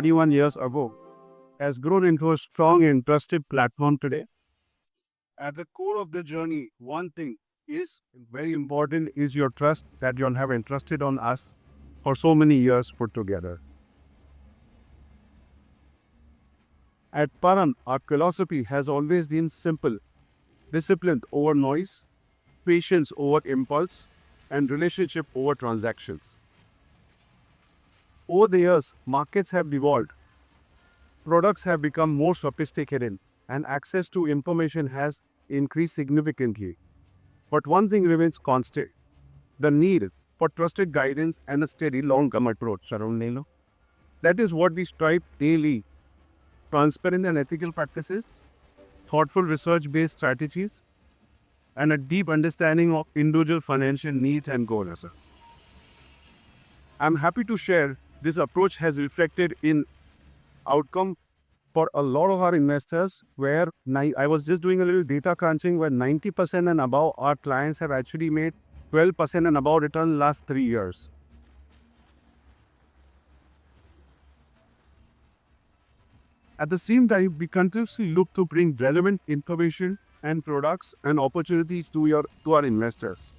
21 years ago, has grown into a strong and trusted platform today. At the core of the journey, one thing is very important is your trust that you all have entrusted on us for so many years put together. At Param, our philosophy has always been simple: discipline over noise, patience over impulse, and relationship over transactions. Over the years, markets have evolved, products have become more sophisticated, and access to information has increased significantly. But one thing remains constant: the need for trusted guidance and a steady long-term approach. Sharon Nelo. That is what we strive daily: transparent and ethical practices, thoughtful research-based strategies, and a deep understanding of individual financial needs and goals. I'm happy to share this approach has reflected in outcome for a lot of our investors, where I was just doing a little data crunching where 90% and above our clients have actually made 12% and above return last 3 years. At the same time, we continuously look to bring relevant information and products and opportunities to our investors.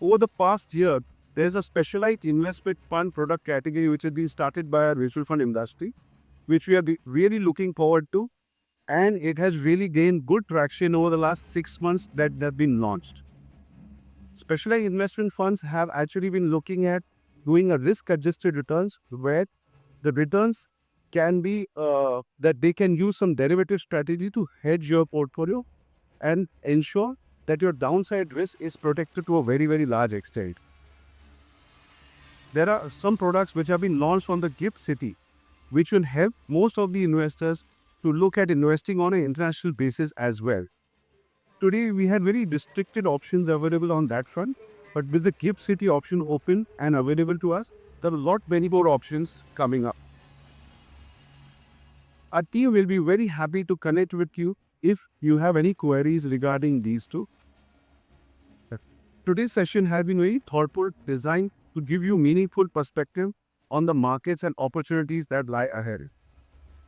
Over the past year, there's a specialized investment fund product category which has been started by our mutual fund industry, which we are really looking forward to, and it has really gained good traction over the last 6 months that they've been launched. Specialized investment funds have actually been looking at doing a risk-adjusted returns, where the returns can be that they can use some derivative strategy to hedge your portfolio and ensure that your downside risk is protected to a very, very large extent. There are some products which have been launched on the GIFT City, which will help most of the investors to look at investing on an international basis as well. Today, we had very restricted options available on that front, but with the GIFT City option open and available to us, there are a lot many more options coming up. Our team will be very happy to connect with you if you have any queries regarding these two. Today's session has been very thoughtful, designed to give you meaningful perspective on the markets and opportunities that lie ahead,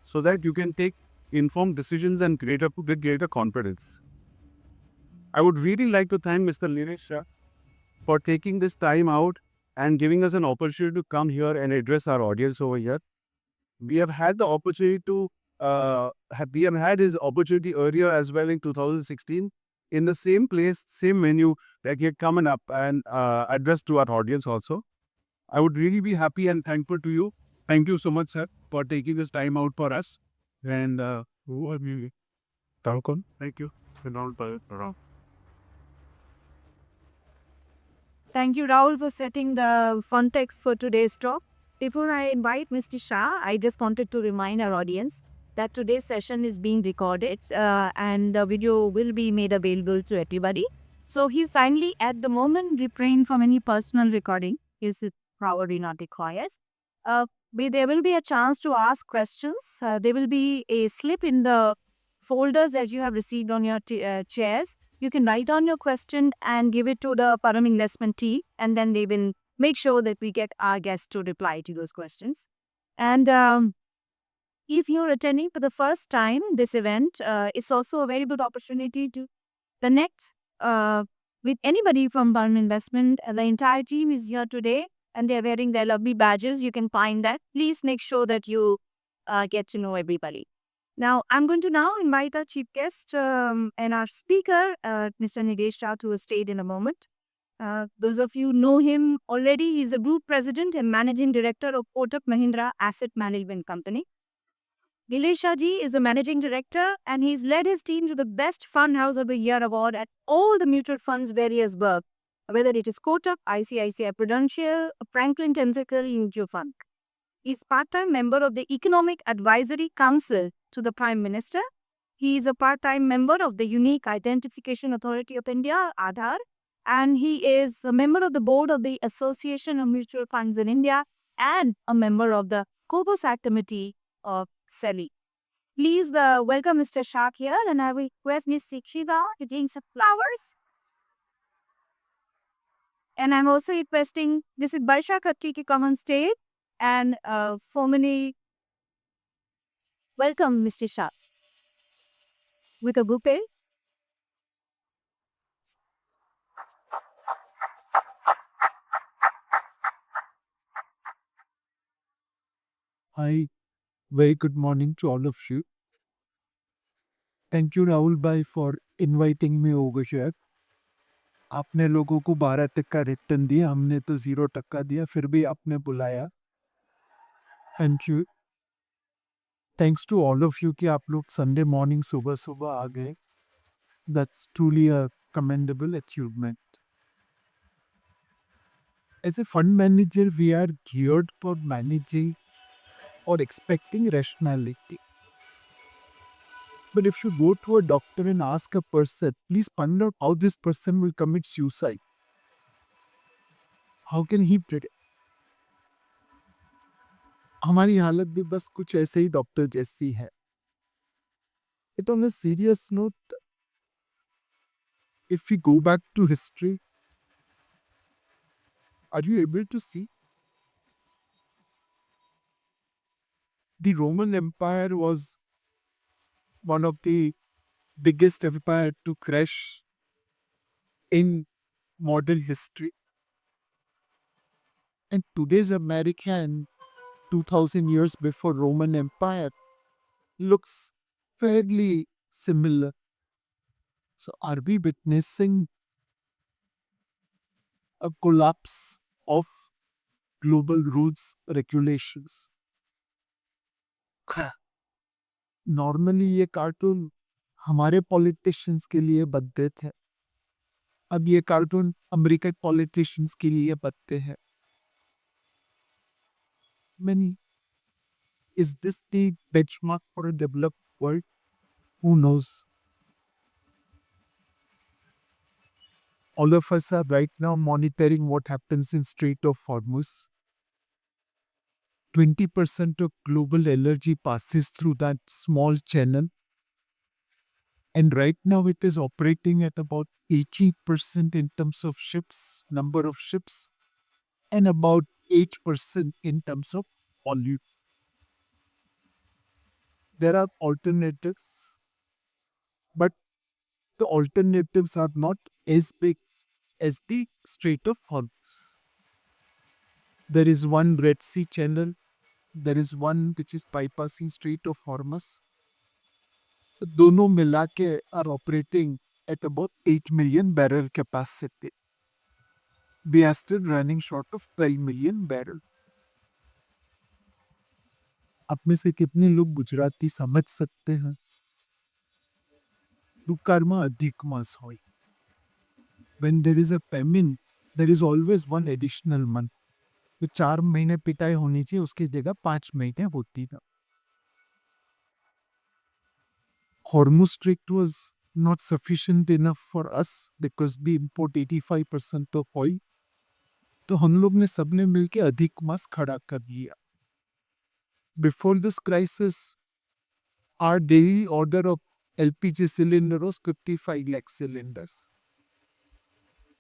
so that you can take informed decisions and with greater confidence. I would really like to thank Mr. Nilesh Shah for taking this time out and giving us an opportunity to come here and address our audience over here. We have had the opportunity to we have had his opportunity earlier as well in 2016 in the same place, same venue that he had come and up and addressed to our audience also. I would really be happy and thankful to you. Thank you so much, sir, for taking this time out for us. And who are you? Tarkon? Thank you. Thank you, Rahul, for setting the context for today's talk. Before I invite Mr. Shah, I just wanted to remind our audience that today's session is being recorded and the video will be made available to everybody. So he's kindly at the moment refrain from any personal recording. Is it probably not required? There will be a chance to ask questions. There will be a slip in the folders that you have received on your chairs. You can write down your question and give it to the Param investment team, and then they will make sure that we get our guests to reply to those questions. And if you're attending for the first time this event, it's also a very good opportunity to connect with anybody from Param Investment. The entire team is here today, and they're wearing their lovely badges. You can find that. Please make sure that you get to know everybody. Now, I'm going to now invite our chief guest and our speaker, Mr. Nilesh Shah, to a stage in a moment. Those of you know him already. He's a group president and managing director of Kotak Mahindra Asset Management Company. Nilesh Shah ji is the managing director, and he's led his team to the Best Fund House of the Year award at all the mutual funds where he has worked, whether it is Kotak, ICICI Prudential, Franklin Templeton Mutual Fund. He's part-time member of the Economic Advisory Council to the Prime Minister. He is a part-time member of the Unique Identification Authority of India, Aadhaar, and he is a member of the board of the Association of Mutual Funds in India and a member of the COBOSAC Committee of SEBI. Please welcome Mr. Shah here, and I will request Ms. Sikshita to bring some flowers. And I'm also requesting this is Barsha Khatri to come on stage and formally welcome Mr. Shah with a bouquet. Hi, very good morning to all of you. Thank you, Rahul Bhai, for inviting me over here. आपने लोगों को 12 तक का return दिया, हमने तो 0 टक्का दिया, फिर भी आपने बुलाया. Thank you. Thanks to all of you कि आप लोग Sunday morning सुबह सुबह आ गए. That's truly a commendable achievement. As a fund manager, we are geared for managing or expecting rationality. But if you go to a doctor and ask a person, please find out how this person will commit suicide. How can he predict? हमारी हालत भी बस कुछ ऐसे ही doctor जैसी है. It on a serious note, if we go back to history, are you able to see? The Roman Empire was one of the biggest empire to crash in modern history. And today's America and 2000 years before Roman Empire looks fairly similar. So are we witnessing a collapse of global rules, regulations? Normally ये cartoon हमारे politicians के लिए बनते थे. अब ये cartoon American politicians के लिए बनते हैं. Many. Is this the benchmark for a developed world? Who knows? All of us are right now monitoring what happens in Strait of Hormuz. 20% of global energy passes through that small channel. And right now it is operating at about 80% in terms of ships, number of ships, and about 8% in terms of volume. There are alternatives, but the alternatives are not as big as the Strait of Hormuz. There is one Red Sea channel. There is one which is bypassing Strait of Hormuz. दोनों मिला के are operating at about 8 million barrel capacity. We are still running short of 12 million barrel. आप में से कितने लोग गुजराती समझ सकते हैं? दुकारमा अधिक मास होई. When there is a famine, there is always one additional month. तो 4 महीने पिटाई होनी चाहिए, उसकी जगह 5 महीने होती था. Hormuz Strait was not sufficient enough for us because we import 85% of oil. तो हम लोग ने सबने मिलके अधिक मास खड़ा कर लिया. Before this crisis, our daily order of LPG cylinder was 55 lakh cylinders.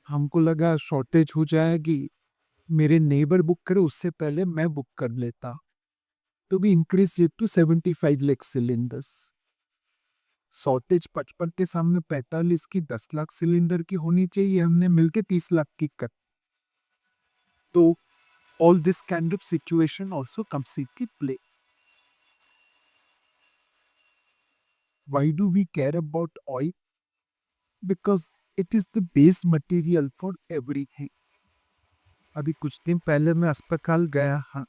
हमको लगा शॉर्टेज हो जाएगी, मेरे नेबर बुक करे उससे पहले मैं बुक कर लेता, तो भी increase it to 75 lakh cylinders. Shortage 55 के सामने 45 की 10 लाख सिलेंडर की होनी चाहिए, हमने मिलके 30 लाख की कर. तो all this kind of situation also comes into play. Why do we care about oil? Because it is the base material for everything. अभी कुछ दिन पहले मैं अस्पताल गया. हाँ,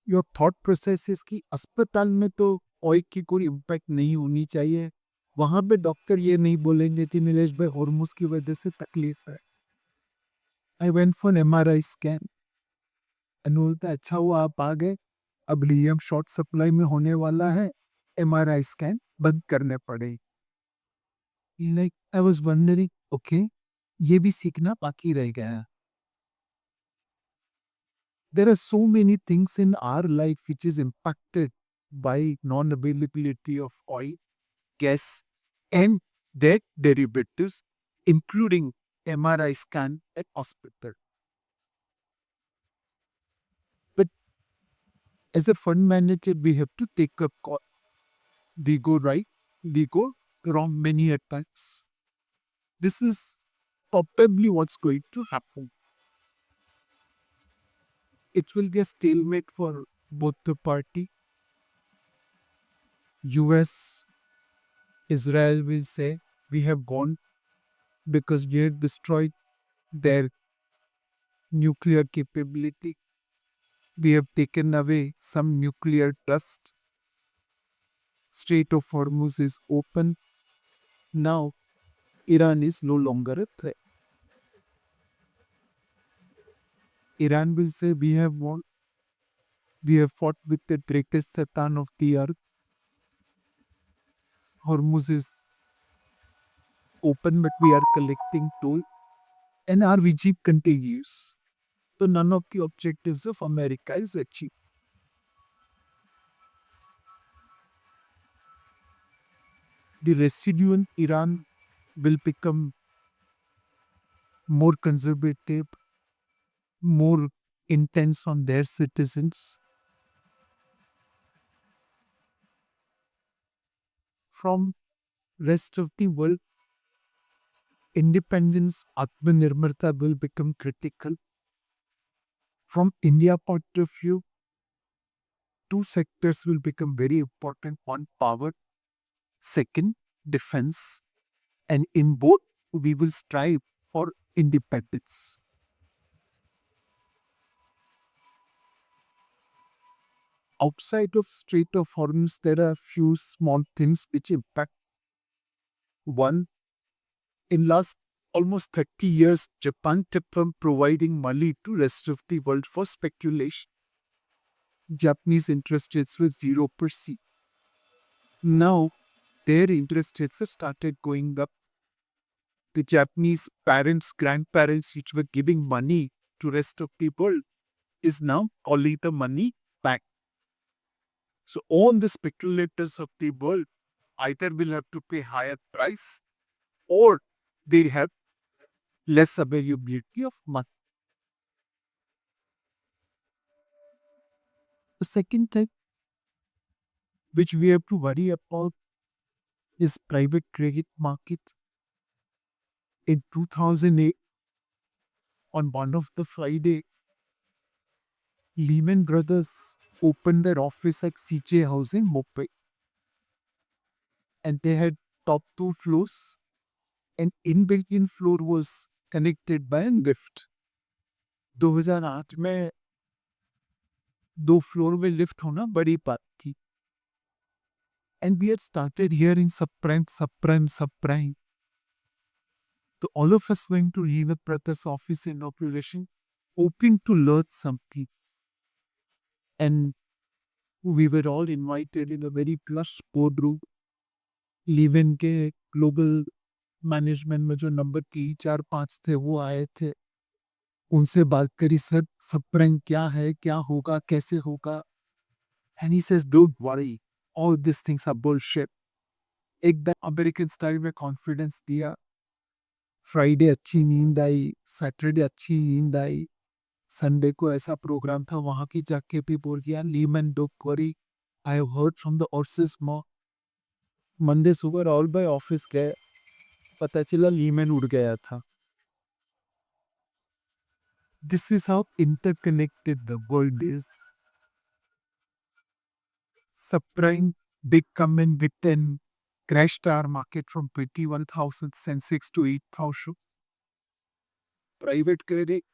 योर थॉट प्रोसेस इज कि अस्पताल में तो ऑयल की कोई इम्पैक्ट नहीं होनी चाहिए. वहाँ पे डॉक्टर ये नहीं बोलेंगे कि नीलेश भाई हॉर्मोन्स की वजह से तकलीफ है. I went for MRI scan. बोलता अच्छा हुआ आप आ गए, अब हीलियम शॉर्ट सप्लाई में होने वाला है, MRI स्कैन बंद करने पड़े. Like I was wondering, okay, ये भी सीखना बाकी रह गया. There are so many things in our life which is impacted by non-availability of oil, gas, and their derivatives, including MRI scan at hospital. But as a fund manager, we have to take a call. We go right, we go wrong many a times. This is probably what's going to happen. It will be a stalemate for both the party. US, Israel will say we have gone because we have destroyed their nuclear capability. We have taken away some nuclear trust. Strait of Hormuz is open. Now, Iran is no longer a threat. Iran will say we have won. We have fought with the greatest Satan of the earth. Hormuz is open, but we are collecting toll. And our regime continues. So none of the objectives of America is achieved. The residue in Iran will become more conservative, more intense on their citizens. From rest of the world, independence, Atmanirbharta will become critical. From India point of view, two sectors will become very important. One, power. Second, defense. And in both, we will strive for independence. Outside of Strait of Hormuz, there are a few small things which impact. One, in last almost 30 years, Japan kept on providing money to rest of the world for speculation. Japanese interest rates were 0%. Now, their interest rates have started going up. The Japanese parents, grandparents, which were giving money to rest of the world, is now calling the money back. So all the speculators of the world either will have to pay higher price or they have less availability of money. The second thing which we have to worry about is private credit market. In 2008, on one of the Friday, Lehman Brothers opened their office at CJ House in Mumbai, and they had top 2 floors, and inbuilt in floor was connected by a lift. 2008 में 2 floor में lift होना बड़ी बात थी. And we had started hearing subprime, subprime, subprime. So all of us went to Lehman Brothers office inauguration, hoping to learn something. And we were all invited in a very plush boardroom. Lehman के global management में जो number 3, 4, 5 थे वो आए थे. उनसे बात करी, सर सबप्राइम क्या है, क्या होगा, कैसे होगा. And he says, don't worry, all these things are bullshit. एकदम अमेरिकन स्टाइल में कॉन्फिडेंस दिया. फ्राइडे अच्छी नींद आई, सैटरडे अच्छी नींद आई, संडे को ऐसा प्रोग्राम था वहां की जाके भी बोल गया लीमन don't worry, I have heard from the ऑर्सिस मॉ. मंडे सुबह ऑल बाय ऑफिस गए, पता चला लीमन उड़ गया था. This is how interconnected the world is. Subprime big come and with and crashed our market from 21,000 Sensex to 8,000. Private credit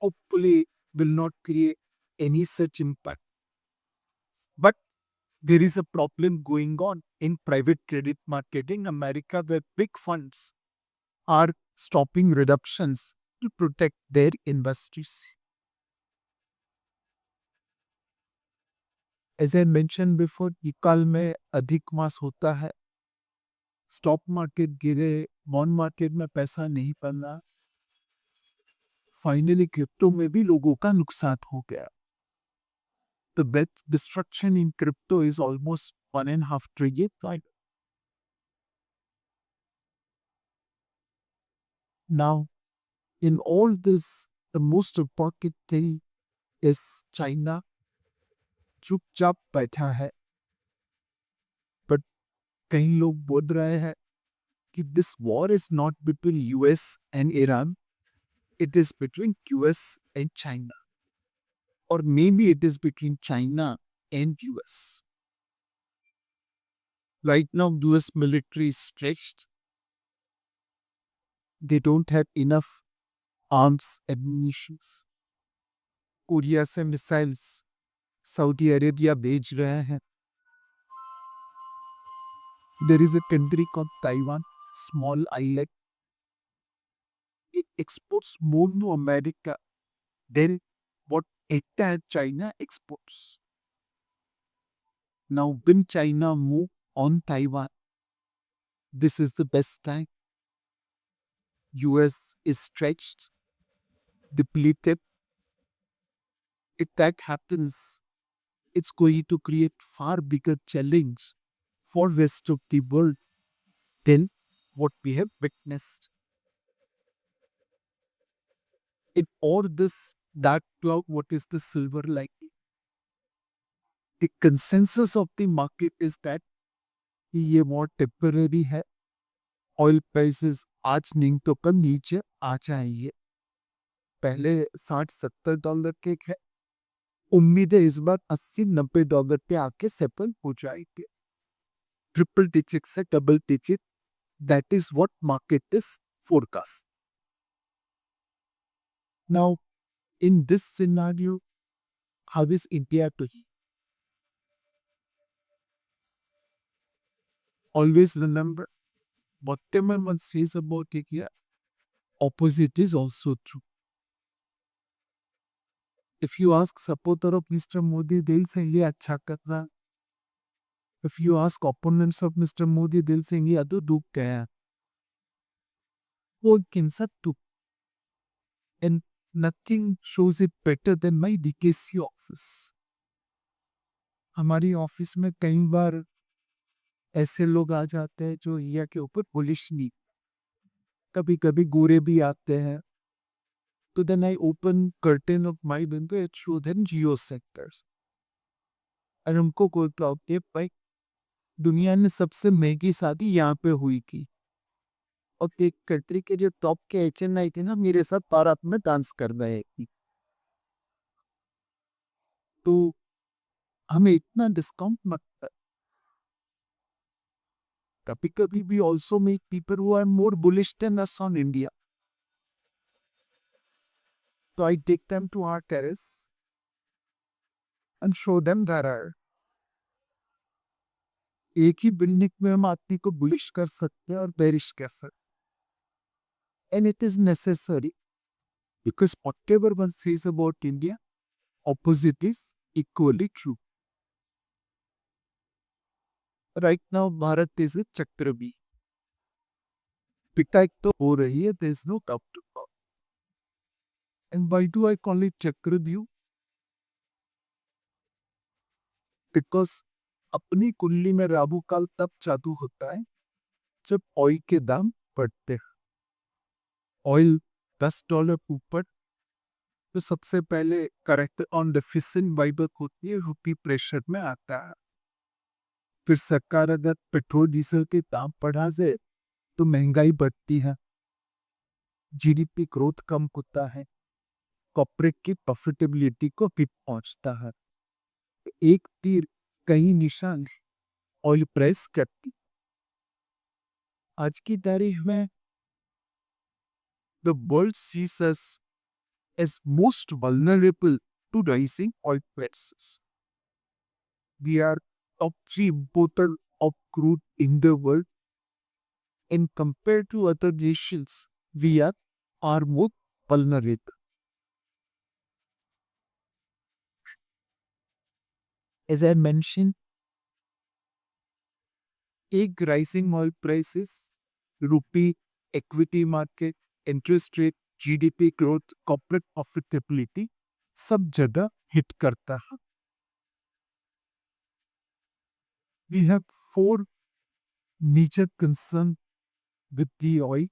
hopefully will not create any such impact. But there is a problem going on in private credit market in America where big funds are stopping redemptions to protect their investors. As I mentioned before, ये काल में अधिक मास होता है. Stock market गिरे, bond market में पैसा नहीं पड़ना, फाइनली क्रिप्टो में भी लोगों का नुकसान हो गया. The best destruction in crypto is almost $1.5 trillion. Now, in all this, the most important thing is China चुपचाप बैठा है. But कई लोग बोल रहे हैं कि this war is not between US and Iran, it is between US and China. Or maybe it is between China and US. Right now, US military is stretched. They don't have enough arms, ammunitions. Korea से missiles Saudi Arabia भेज रहे हैं. There is a country called Taiwan, small island. It exports more to America than what entire China exports. Now, when China move on Taiwan, this is the best time. US is stretched, depleted. If that happens, it's going to create far bigger challenge for rest of the world than what we have witnessed. In all this dark cloud, what is the silver lining? The consensus of the market is that ये more temporary है. Oil prices आज नहीं तो कल नीचे आ जाएंगे. पहले $60-70 के है, उम्मीद है इस बार $80-90 पे आके सेटल हो जाएंगे. ट्रिपल डिजिट से double digit, that is what market is forecast. Now, in this scenario, how is India doing? Always remember, whatever one says about India, opposite is also true. If you ask supporter of Mr. Modi, they'll say ये अच्छा कर रहा. If you ask opponents of Mr. Modi, they'll say ये तो डूब गया. वो cancer too. And nothing shows it better than my DKC office. हमारी ऑफिस में कई बार ऐसे लोग आ जाते हैं जो इंडिया के ऊपर बुलिश नहीं. कभी कभी गोरे भी आते हैं. तो then I open curtain of my window and show them geo sectors. और हमको कोई प्रॉब्लम भाई, दुनिया ने सबसे महंगी शादी यहाँ पे हुई थी, और एक कंट्री के जो टॉप के HNI थे ना, मेरे साथ बारात में डांस कर रहे थी. तो हमें इतना डिस्काउंट मत कर. कभी कभी we also meet people who are more bullish than us on India. So I take them to our terrace and show them that our एक ही बिल्डिंग में हम आदमी को बुलिश कर सकते हैं और बेरिश कर सकते हैं. And it is necessary because whatever one says about India, opposite is equally true. Right now, Bharat is a Chakrabi. पिटाई तो हो रही है, there is no doubt about it. And why do I call it Chakravyuh? Because अपनी कुंडली में राहु काल तब चालू होता है जब ऑयल के दाम बढ़ते हैं. ऑयल $10 ऊपर तो सबसे पहले करेक्ट ऑन डेफिसिट वाइबर होती है, रुपी प्रेशर में आता है. फिर सरकार अगर पेट्रोल डीजल के दाम बढ़ा दे तो महंगाई बढ़ती है, जीडीपी ग्रोथ कम होता है, कॉर्पोरेट की प्रॉफिटेबिलिटी को हिट पहुंचता है. एक तीर कई निशान ऑयल प्राइस करती. आज की तारीख में the world sees us as most vulnerable to rising oil prices. We are top 3 importer of crude in the world, and compared to other nations, we are more vulnerable. As I mentioned, एक rising oil prices, rupee, equity market, interest rate, GDP growth, corporate profitability, सब जगह hit करता है. We have 4 major concerns with the oil.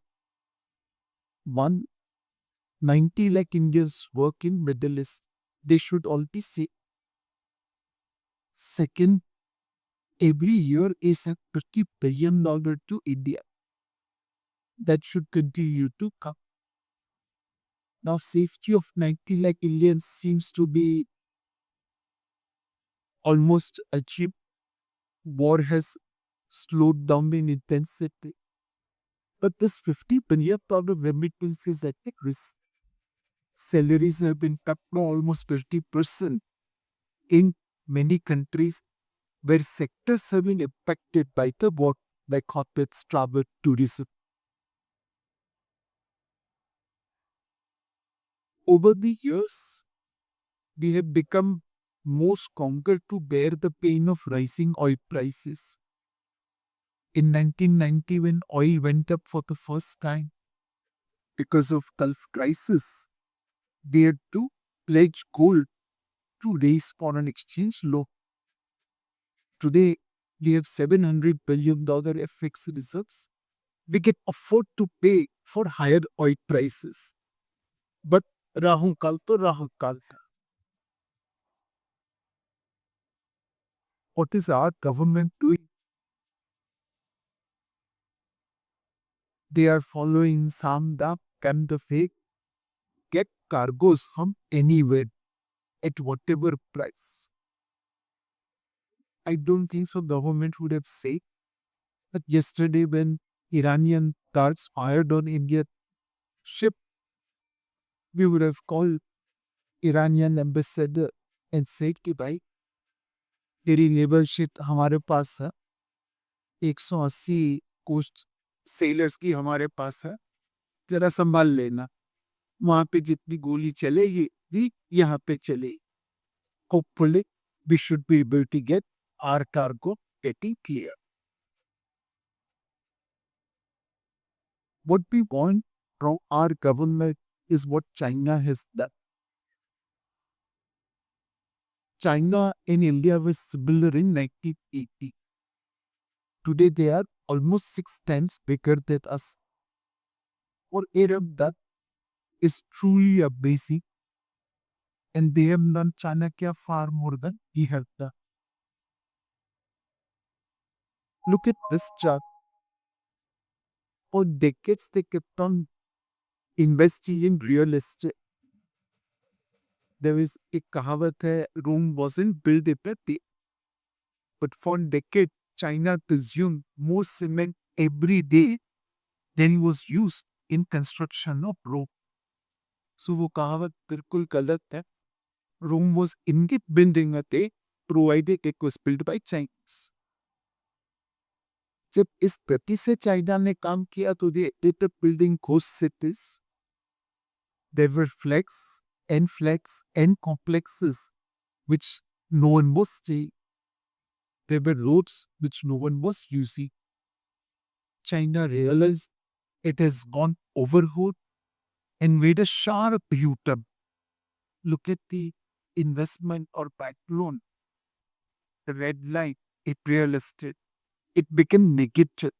1, 90 lakh Indians work in Middle East. They should all be safe. Second, every year is a $50 billion to India. That should continue to come. Now, safety of 90 lakh Indians seems to be almost achieved. War has slowed down in intensity. But this $50 billion remittance is at risk. Salaries have been cut by almost 50% in many countries where sectors have been impacted by the war, like hotels, travel, tourism. Over the years, we have become more stronger to bear the pain of rising oil prices. In 1990, when oil went up for the first time because of Gulf crisis, we had to pledge gold to raise foreign exchange low. Today, we have $700 billion FX reserves. We can afford to pay for higher oil prices. But Rahu Kal to Rahu Kal. What is our government doing? They are following Samda and the fake. Get cargoes from anywhere at whatever price. I don't think so government would have said that yesterday when Iranian cars fired on Indian ship, we would have called Iranian ambassador and said कि भाई तेरी labour ship हमारे पास है, 180 coast sellers की हमारे पास है, जरा संभाल लेना. वहां पे जितनी गोली चलेगी भी यहाँ पे चलेगी. Hopefully, we should be able to get our cargo getting clear. What we want from our government is what China has done. China and India were similar in 1980. Today they are almost 6 times bigger than us. For Arab, that is truly amazing. And they have done Chanakya far more than we have done. Look at this chart. For decades they kept on investing in real estate. There is एक कहावत है, Rome wasn't built in a day, but for decades China consumed more cement every day than was used in construction of Rome. So वो कहावत बिल्कुल गलत है. Rome was indeed built in a day, provided it was built by Chinese. जब इस गति से China ने काम किया तो they ended up building ghost cities. There were flex and complexes which no one was staying. There were roads which no one was using. China realized it has gone overboard and made a sharp U-turn. Look at the investment or bank loan. The red line, it real estate. It became negative.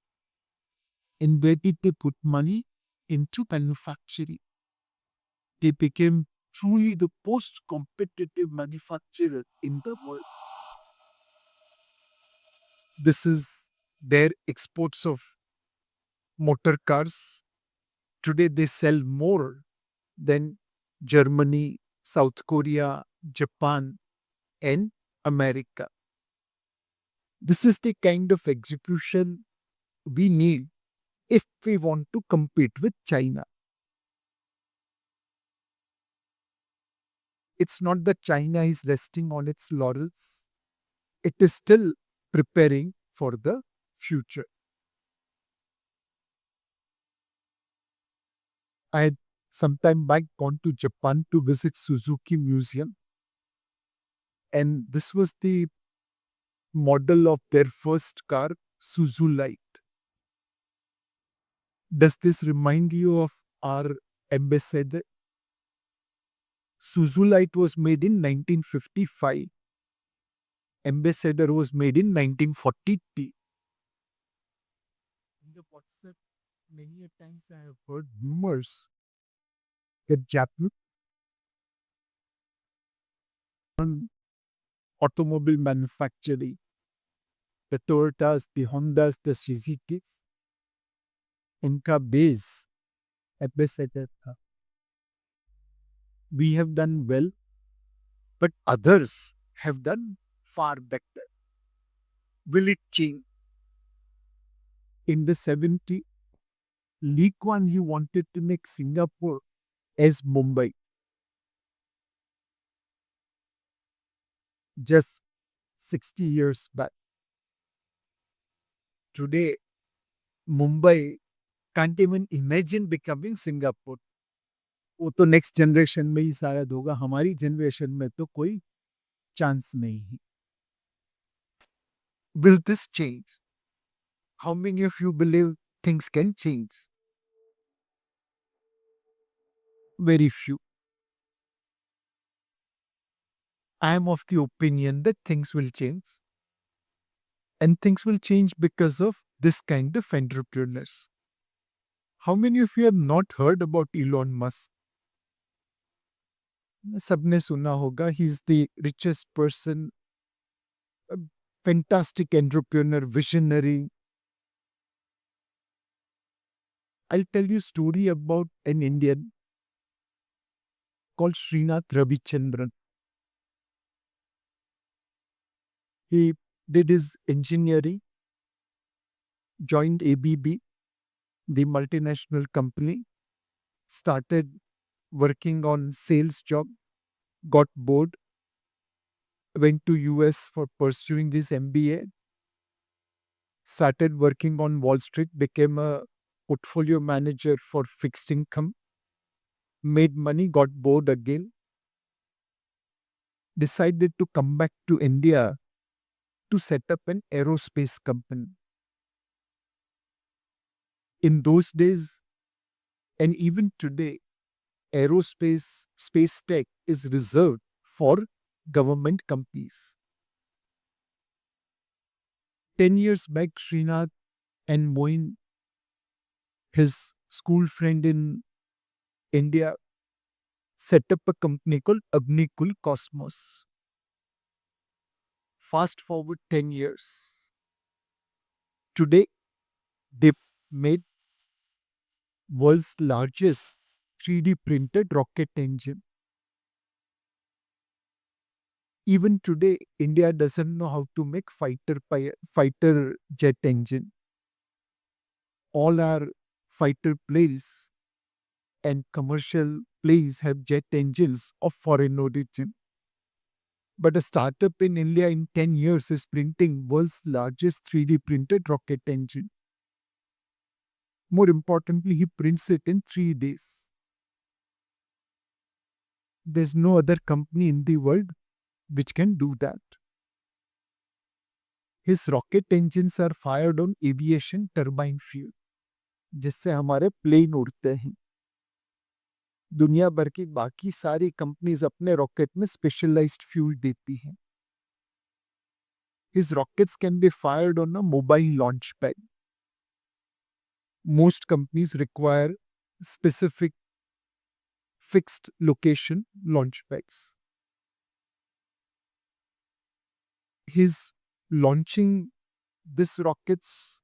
And where did they put money? Into manufacturing. They became truly the most competitive manufacturer in the world. This is their exports of motor cars. Today they sell more than Germany, South Korea, Japan, and America. This is the kind of execution we need if we want to compete with China. It's not that China is resting on its laurels. It is still preparing for the future. I had sometime back gone to Japan to visit Suzuki Museum, and this was the model of their first car, Suzulite. Does this remind you of our ambassador? Suzulite was made in 1955. Ambassador was made in 1940. In the WhatsApp, many a times I have heard rumors that Japan automobile manufacturing, the Toyotas, the Hondas, the Suzukis, इनका base ambassador था. We have done well, but others have done far better. Will it change? In the 70s, Lee Kuan Yew wanted to make Singapore as Mumbai. Just 60 years back. Today, Mumbai can't even imagine becoming Singapore. वो तो next generation में ही शायद होगा, हमारी generation में तो कोई chance नहीं है. Will this change? How many of you believe things can change? Very few. I am of the opinion that things will change. And things will change because of this kind of entrepreneurs. How many of you have not heard about Elon Musk? सबने सुना होगा. He is the richest person, a fantastic entrepreneur, visionary. I'll tell you a story about an Indian called Srinath Ravichandran. He did his engineering, joined ABB, the multinational company, started working on sales job, got bored, went to US for pursuing this MBA, started working on Wall Street, became a portfolio manager for fixed income, made money, got bored again, decided to come back to India to set up an aerospace company. In those days, and even today, aerospace, space tech is reserved for government companies. 10 years back, Srinath and Moin, his school friend in India, set up a company called Agnikul Cosmos. Fast forward 10 years. Today, they made world's largest 3D printed rocket engine. Even today, India doesn't know how to make fighter jet engine. All our fighter planes and commercial planes have jet engines of foreign origin. But a startup in India in 10 years is printing world's largest 3D printed rocket engine. More importantly, he prints it in 3 days. There's no other company in the world which can do that. His rocket engines are fired on aviation turbine fuel, जिससे हमारे plane उड़ते हैं. दुनिया भर की बाकी सारी companies अपने रॉकेट में स्पेशलाइज्ड फ्यूल देती हैं. His rockets can be fired on a mobile launch pad. Most companies require specific fixed location launch pads. He's launching these rockets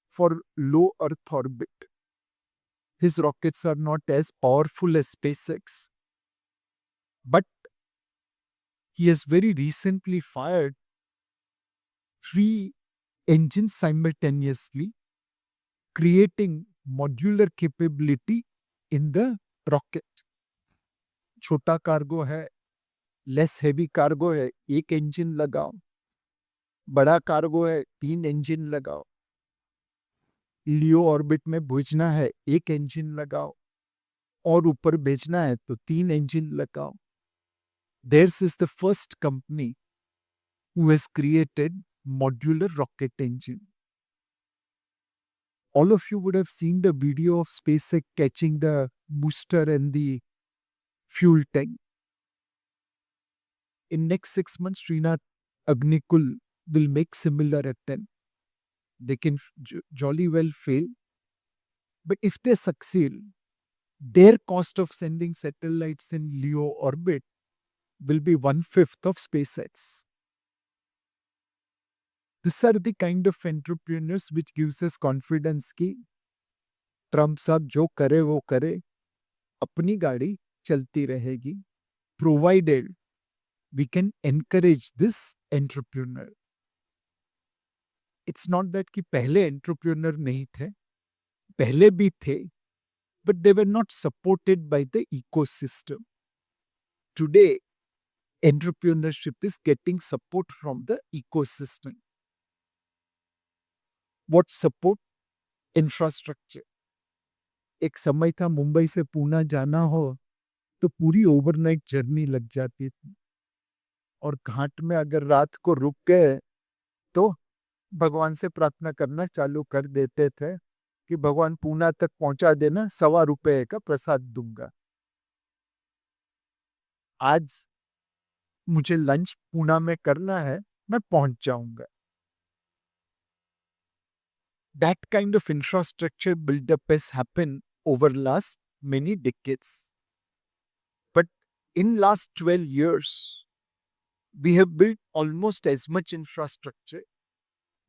for low Earth orbit. His rockets are not as powerful as SpaceX, but he has very recently fired 3 engines simultaneously, creating modular capability in the rocket. छोटा cargo है, less heavy cargo है, 1 engine लगाओ. बड़ा cargo है, 3 engine लगाओ. लियो orbit में भेजना है, 1 इंजन लगाओ. और ऊपर भेजना है तो 3 इंजन लगाओ. Theirs is the first company who has created modular rocket engine. All of you would have seen the video of SpaceX catching the booster and the fuel tank. In next 6 months, Srinath Agnikul will make similar attempt. They can jolly well fail. But if they succeed, their cost of sending satellites in LEO orbit will be 1/5 of SpaceX. These are the kind of entrepreneurs which gives us confidence कि Trump साहब जो करे वो करे, अपनी गाड़ी चलती रहेगी, provided we can encourage this entrepreneur. It's not that कि पहले entrepreneur नहीं थे, पहले भी थे, but they were not supported by the ecosystem. Today, entrepreneurship is getting support from the ecosystem. What support? Infrastructure. एक समय था मुंबई से पूना जाना हो तो पूरी ओवरनाइट जर्नी लग जाती थी, और घाट में अगर रात को रुक गए तो भगवान से प्रार्थना करना चालू कर देते थे कि भगवान पूना तक पहुंचा देना, ₹1.25 का प्रसाद दूंगा. आज मुझे लंच पूना में करना है, मैं पहुंच जाऊंगा. That kind of infrastructure build-up has happened over last many decades. But in last 12 years, we have built almost as much infrastructure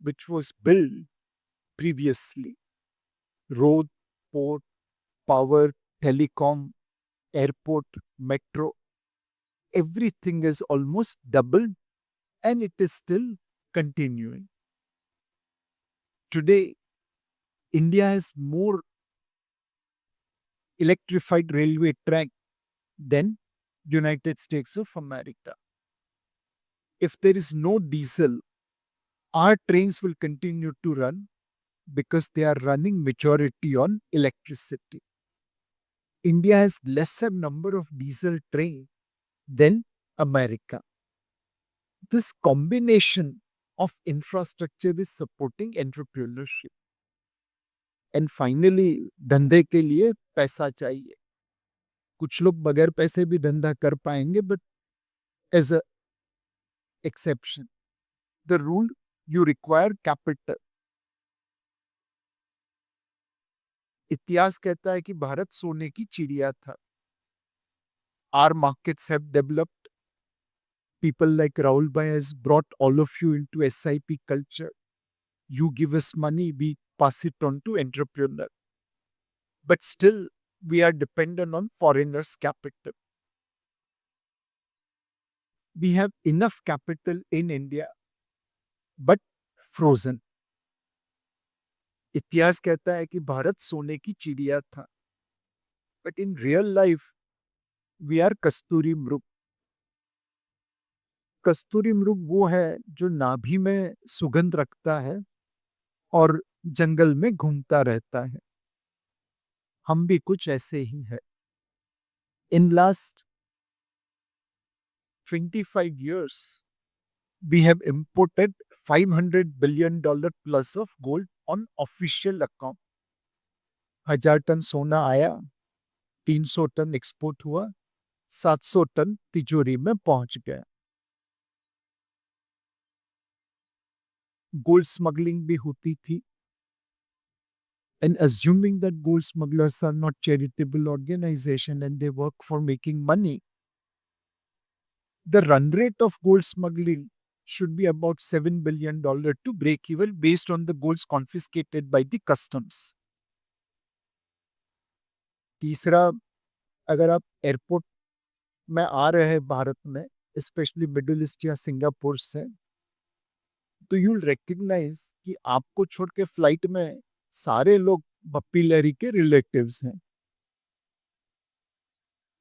which was built previously. Road, port, power, telecom, airport, metro, everything is almost doubled, and it is still continuing. Today, India has more electrified railway track than United States of America. If there is no diesel, our trains will continue to run because they are running majority on electricity. India has lesser number of diesel trains than America. This combination of infrastructure is supporting entrepreneurship. And finally, धंधे के लिए पैसा चाहिए. कुछ लोग बगैर पैसे भी धंधा कर पाएंगे, but as a exception. The rule, you require capital. इतिहास कहता है कि भारत सोने की चिड़िया था. Our markets have developed. People like Rahul Bhai has brought all of you into SIP culture. You give us money, we pass it on to entrepreneur. But still, we are dependent on foreigners' capital. We have enough capital in India, but frozen. इतिहास कहता है कि भारत सोने की चिड़िया था, but in real life we are kasturi mrig. कस्तूरी मृग वो है जो नाभि में सुगंध रखता है और जंगल में घूमता रहता है. हम भी कुछ ऐसे ही है. In last 25 years, we have imported $500 billion plus of gold on official account. 1000 ton सोना आया, 300 टन एक्सपोर्ट हुआ, 700 टन तिजोरी में पहुंच गया. गोल्ड स्मगलिंग भी होती थी. And assuming that gold smugglers are not charitable organization and they work for making money, the run rate of gold smuggling should be about $7 billion to break even based on the golds confiscated by the customs. तीसरा, अगर आप airport में आ रहे हैं भारत में, specially middle east या Singapore से, तो यू विल रिकग्नाइज कि आपको छोड़ के फ्लाइट में सारे लोग बप्पी लहरी के रिलेटिव्स हैं.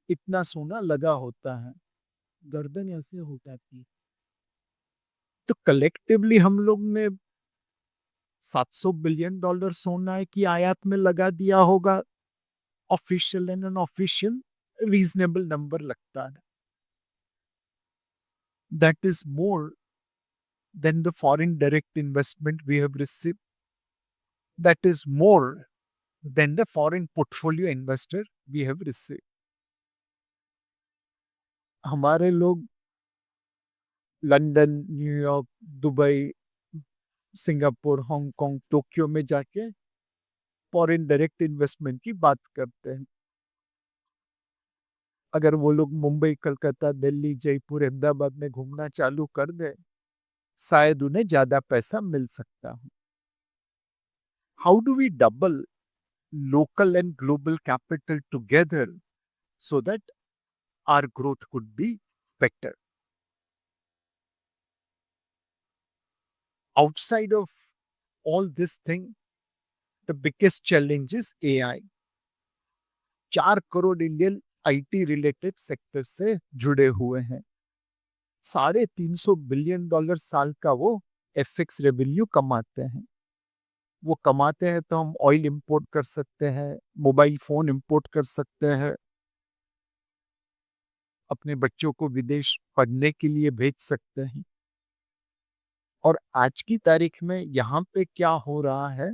इतना सोना लगा होता है, गर्दन ऐसे हो जाती. तो कलेक्टिवली हम लोग ने $700 बिलियन सोना की आयात में लगा दिया होगा. Official and unofficial reasonable number लगता है. That is more than the foreign direct investment we have received. That is more than the foreign portfolio investor we have received. हमारे लोग London, New York, Dubai, Singapore, Hong Kong, Tokyo में जाके foreign direct investment की बात करते हैं. अगर वो लोग मुंबई, कलकत्ता, दिल्ली, जयपुर, अहमदाबाद में घूमना चालू कर दे, शायद उन्हें ज्यादा पैसा मिल सकता है. How do we double local and global capital together so that our growth could be better? Outside of all this thing, the biggest challenge is AI. 4 crore Indian IT related sector से जुड़े हुए हैं. $350 बिलियन साल का वो FX revenue कमाते हैं. वो कमाते हैं तो हम ऑयल इंपोर्ट कर सकते हैं, मोबाइल फोन इंपोर्ट कर सकते हैं, अपने बच्चों को विदेश पढ़ने के लिए भेज सकते हैं. और आज की तारीख में यहाँ पे क्या हो रहा है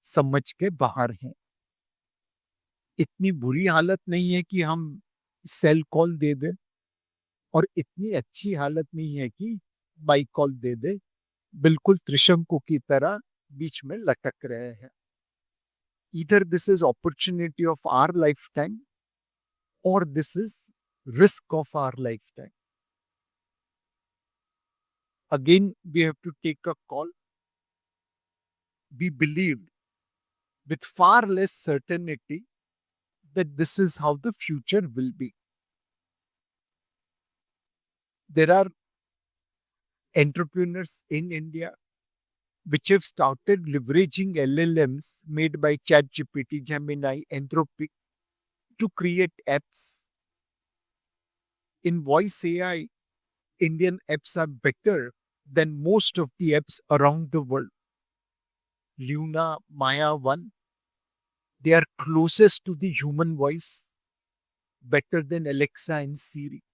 समझ के बाहर है. इतनी बुरी हालत नहीं है कि हम सेल कॉल दे दे, और इतनी अच्छी हालत नहीं है कि बाई कॉल दे दे. बिल्कुल त्रिशंकु की तरह बीच में लटक रहे हैं. Either this is opportunity of our lifetime or this is risk of our lifetime. Again, we have to take a call. We believed with far less certainty that this is how the future will be. There are entrepreneurs in India which have started leveraging LLMs made by ChatGPT, Gemini, Anthropic to create apps. In voice AI, Indian apps are better than most of the apps around the world. Luna, Maya 1, they are closest to the human voice, better than Alexa and Siri.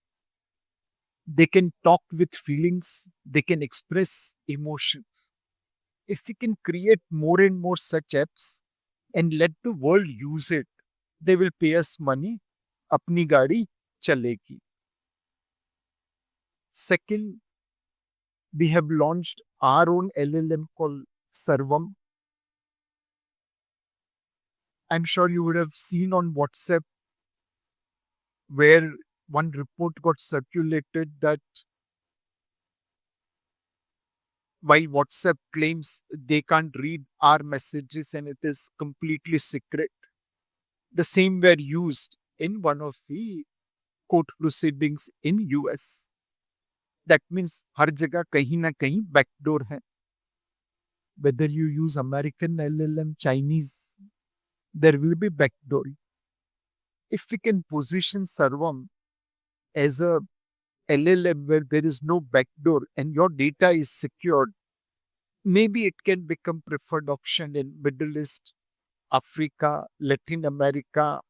They can talk with feelings, they can express emotions. If we can create more and more such apps and let the world use it, they will pay us money, apni gaadi chalegi. Second, we have launched our own LLM called Sarvam. I'm sure you would have seen on WhatsApp where one report got circulated that while WhatsApp claims they can't read our messages and it is completely secret, the same were used in one of the court proceedings in US. That means हर जगह कहीं ना कहीं backdoor है. Whether you use American LLM, Chinese, there will be backdoor. If we can position Sarvam as a LLM where there is no backdoor and your data is secured, maybe it can become preferred option in Middle East, Africa, Latin America,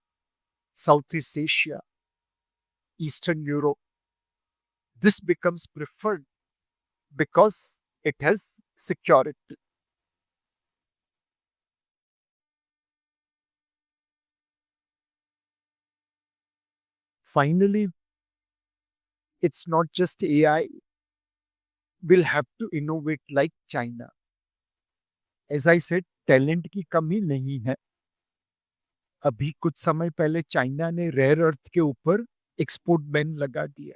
Southeast Asia, Eastern Europe. This becomes preferred because it has security. Finally, it's not just AI. We'll have to innovate like China. As I said, talent की कमी नहीं है. अभी कुछ समय पहले China ने rare earth के ऊपर एक्सपोर्ट बैन लगा दिया.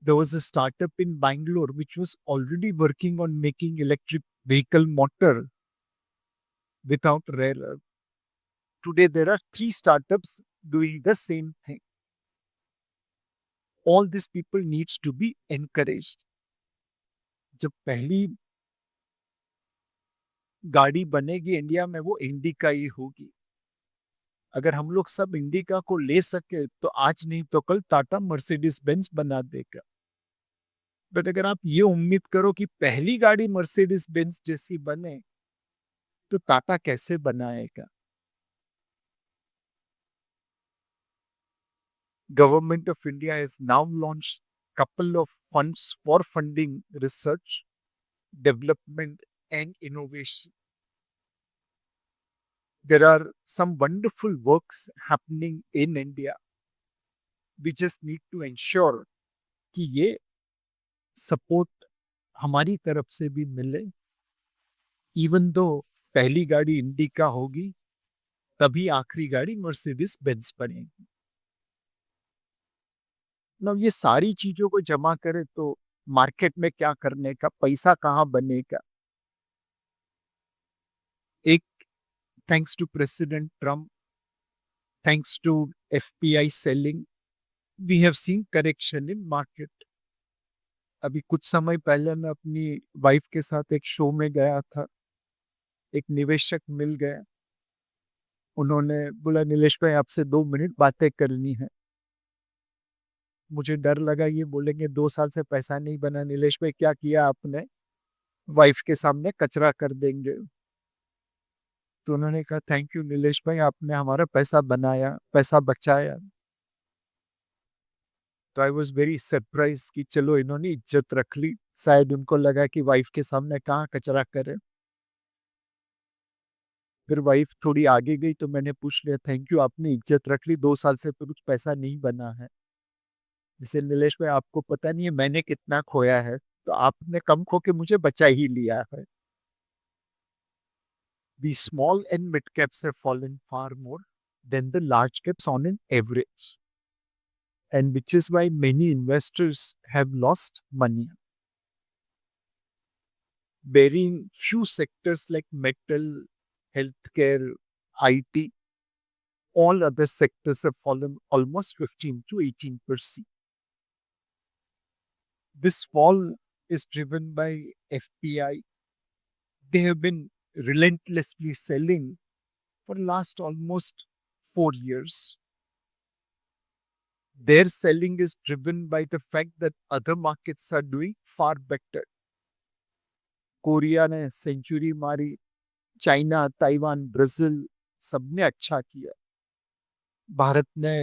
There was a startup in Bangalore which was already working on making electric vehicle motor without rare earth. Today there are 3 startups doing the same thing. All these people needs to be encouraged. जब पहली गाड़ी बनेगी India में वो indica ही होगी. अगर हम लोग सब इंडिका को ले सके तो आज नहीं तो कल टाटा मर्सिडीज बेंज बना देगा. बट अगर आप ये उम्मीद करो कि पहली गाड़ी मर्सिडीज बेंज जैसी बने तो टाटा कैसे बनाएगा. Government of India has now launched couple of funds for funding research, development and innovation. There are some wonderful works happening in India. We just need to ensure कि ये सपोर्ट हमारी तरफ से भी मिले. इवन दो पहली गाड़ी indica होगी तभी आखिरी गाड़ी मर्सिडीज बेंज बनेगी. ना ये सारी चीजों को जमा करे तो मार्केट में क्या करने का, पैसा कहाँ बनेगा. एक thanks to president Trump, thanks to FPI selling, we have seen correction in market. अभी कुछ समय पहले मैं अपनी वाइफ के साथ एक शो में गया था. एक निवेशक मिल गया. उन्होंने बोला नीलेश भाई आपसे 2 मिनट बातें करनी है. मुझे डर लगा ये बोलेंगे 2 साल से पैसा नहीं बना, नीलेश भाई क्या किया आपने, वाइफ के सामने कचरा कर देंगे. तो उन्होंने कहा थैंक यू नीलेश भाई आपने हमारा पैसा बनाया, पैसा बचाया. तो आई वॉज वेरी सरप्राइज कि चलो इन्होंने इज्जत रख ली. शायद उनको लगा कि वाइफ के सामने कहाँ कचरा करे. फिर वाइफ थोड़ी आगे गई तो मैंने पूछ लिया थैंक यू आपने इज्जत रख ली, 2 साल से कुछ पैसा नहीं बना है. जैसे नीलेश भाई आपको पता नहीं है मैंने कितना खोया है, तो आपने कम खो के मुझे बचा ही लिया है. The small and mid caps have fallen far more than the large caps on an average, and which is why many investors have lost money. Bearing few sectors like metal, healthcare, IT, all other sectors have fallen almost 15 to 18%. This fall is driven by FPI. They have been relentlessly selling for last almost 4 years. Their selling is driven by the fact that other markets are doing far better. Korea ने century मारी, China, Taiwan, Brazil सबने अच्छा किया. भारत ने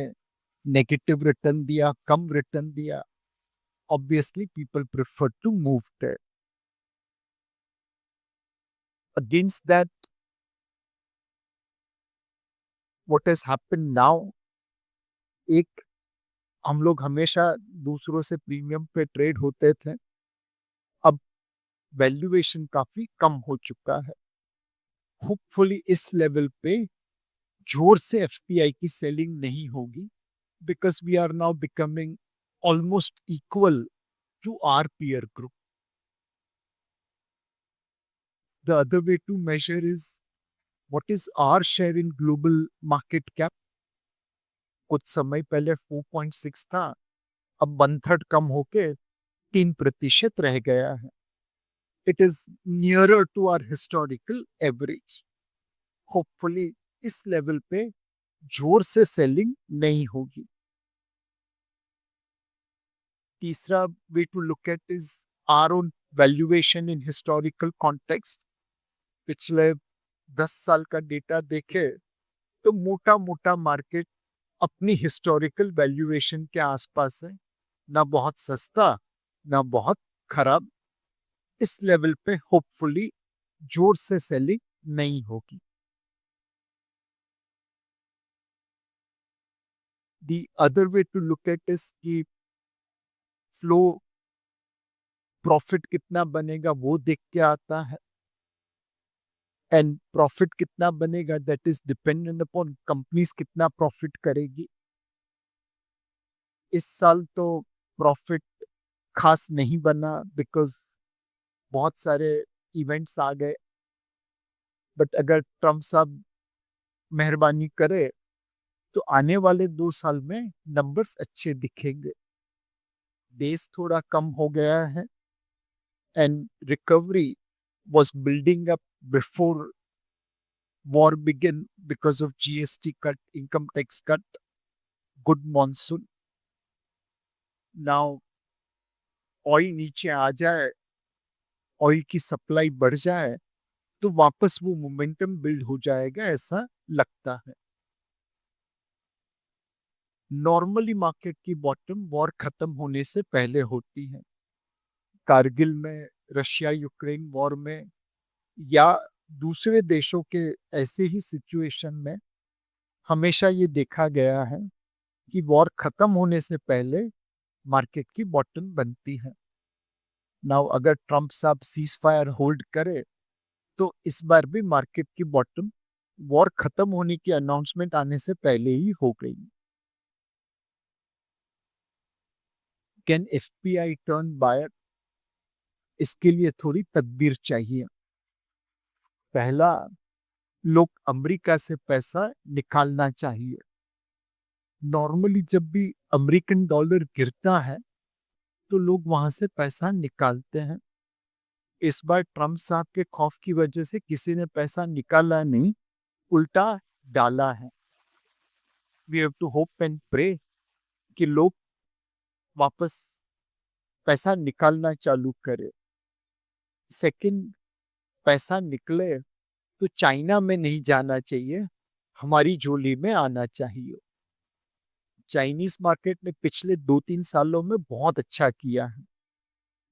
negative return दिया, कम return दिया. Obviously, people prefer to move there. Against that, what has happened now, एक हम लोग हमेशा दूसरों से प्रीमियम पे ट्रेड होते थे. अब वैल्यूएशन काफी कम हो चुका है. होपफुली इस लेवल पे जोर से एफपीआई की सेलिंग नहीं होगी, because we are now becoming almost equal to our peer group. The other way to measure is what is our share in global market cap. कुछ समय पहले 4.6 था, अब 1/3 कम होके 3% रह गया है. It is nearer to our historical average. Hopefully इस लेवल पे जोर से सेलिंग नहीं होगी. तीसरा way to look at is our own valuation in historical context. पिछले 10 साल का डेटा देखे तो मोटा मोटा मार्केट अपनी हिस्टोरिकल वैल्यूएशन के आसपास है, ना बहुत सस्ता ना बहुत खराब. इस लेवल पे होपफुली जोर से सेलिंग नहीं होगी. The other way to look at is कि फ्लो प्रॉफिट कितना बनेगा वो देख के आता है, एंड प्रॉफिट कितना बनेगा that is dependent upon companies कितना प्रॉफिट करेगी. इस साल तो प्रॉफिट खास नहीं बना बिकॉज बहुत सारे इवेंट्स आ गए. बट अगर ट्रम्प साहब मेहरबानी करे तो आने वाले 2 साल में नंबर्स अच्छे दिखेंगे. बेस थोड़ा कम हो गया है and recovery was building up before war began because of GST cut, income tax cut, good monsoon. Now, oil नीचे आ जाए, ऑयल की सप्लाई बढ़ जाए तो वापस वो मोमेंटम बिल्ड हो जाएगा ऐसा लगता है. नॉर्मली मार्केट की बॉटम वॉर खत्म होने से पहले होती है. कारगिल में, रशिया यूक्रेन वॉर में या दूसरे देशों के ऐसे ही सिचुएशन में हमेशा ये देखा गया है कि वॉर खत्म होने से पहले मार्केट की बॉटम बनती है. नाउ अगर ट्रम्प साहब सीज फायर होल्ड करे तो इस बार भी मार्केट की बॉटम वॉर खत्म होने की अनाउंसमेंट आने से पहले ही हो गई. Can FPI turn buyer? इसके लिए थोड़ी तदबीर चाहिए. पहला, लोग अमेरिका से पैसा निकालना चाहिए. नॉर्मली जब भी अमेरिकन डॉलर गिरता है तो लोग वहां से पैसा निकालते हैं. इस बार ट्रम्प साहब के खौफ की वजह से किसी ने पैसा निकाला नहीं, उल्टा डाला है. We have to hope and pray कि लोग वापस पैसा निकालना चालू करे. सेकंड, पैसा निकले तो चाइना में नहीं जाना चाहिए, हमारी झोली में आना चाहिए. चाइनीज मार्केट ने पिछले 2-3 सालों में बहुत अच्छा किया है,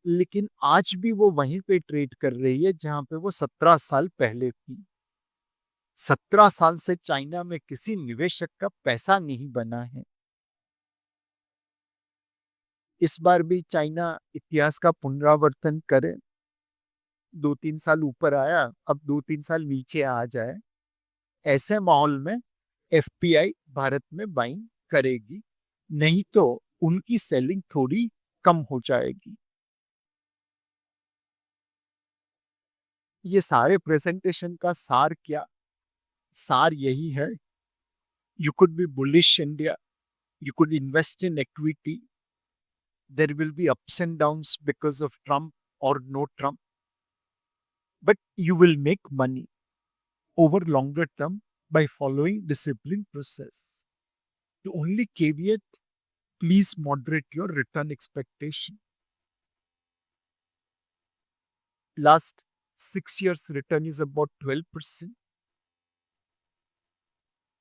लेकिन आज भी वो वहीं पे ट्रेड कर रही है जहां पे वो 17 साल पहले थी. 17 साल से चाइना में किसी निवेशक का पैसा नहीं बना है. इस बार भी चाइना इतिहास का पुनरावर्तन करे, 2-3 साल ऊपर आया, अब 2-3 साल नीचे आ जाए, ऐसे माहौल में एफपीआई भारत में बाइंग करेगी, नहीं तो उनकी सेलिंग थोड़ी कम हो जाएगी. ये सारे प्रेजेंटेशन का सार क्या? सार यही है, you could be bullish India, you could invest in equity, there will be ups and downs because of Trump और no Trump, but you will make money over longer term by following disciplined process. The only caveat, please moderate your return expectation. Last 6 years return is about 12%.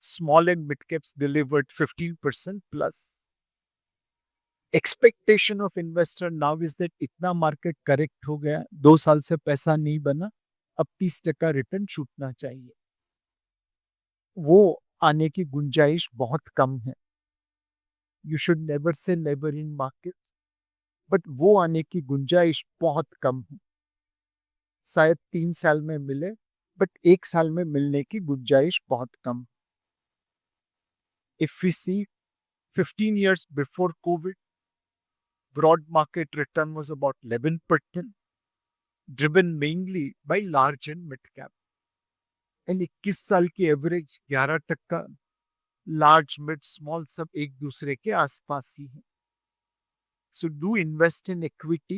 Small and mid caps delivered 15% plus. Expectation of investor now is that इतना market correct हो गया, 2 साल से पैसा नहीं बना, अब 30% return छूटना चाहिए. वो आने की गुंजाइश बहुत कम है. You should never say never in market, but वो आने की गुंजाइश बहुत कम है. शायद 3 साल में मिले, बट 1 साल में मिलने की गुंजाइश बहुत कम. If we see 15 years before COVID, broad market return was about 11%, driven mainly by large and mid cap. And 21 साल की एवरेज 11%, लार्ज मिड स्मॉल सब एक दूसरे के आसपास ही है. So do invest in equity,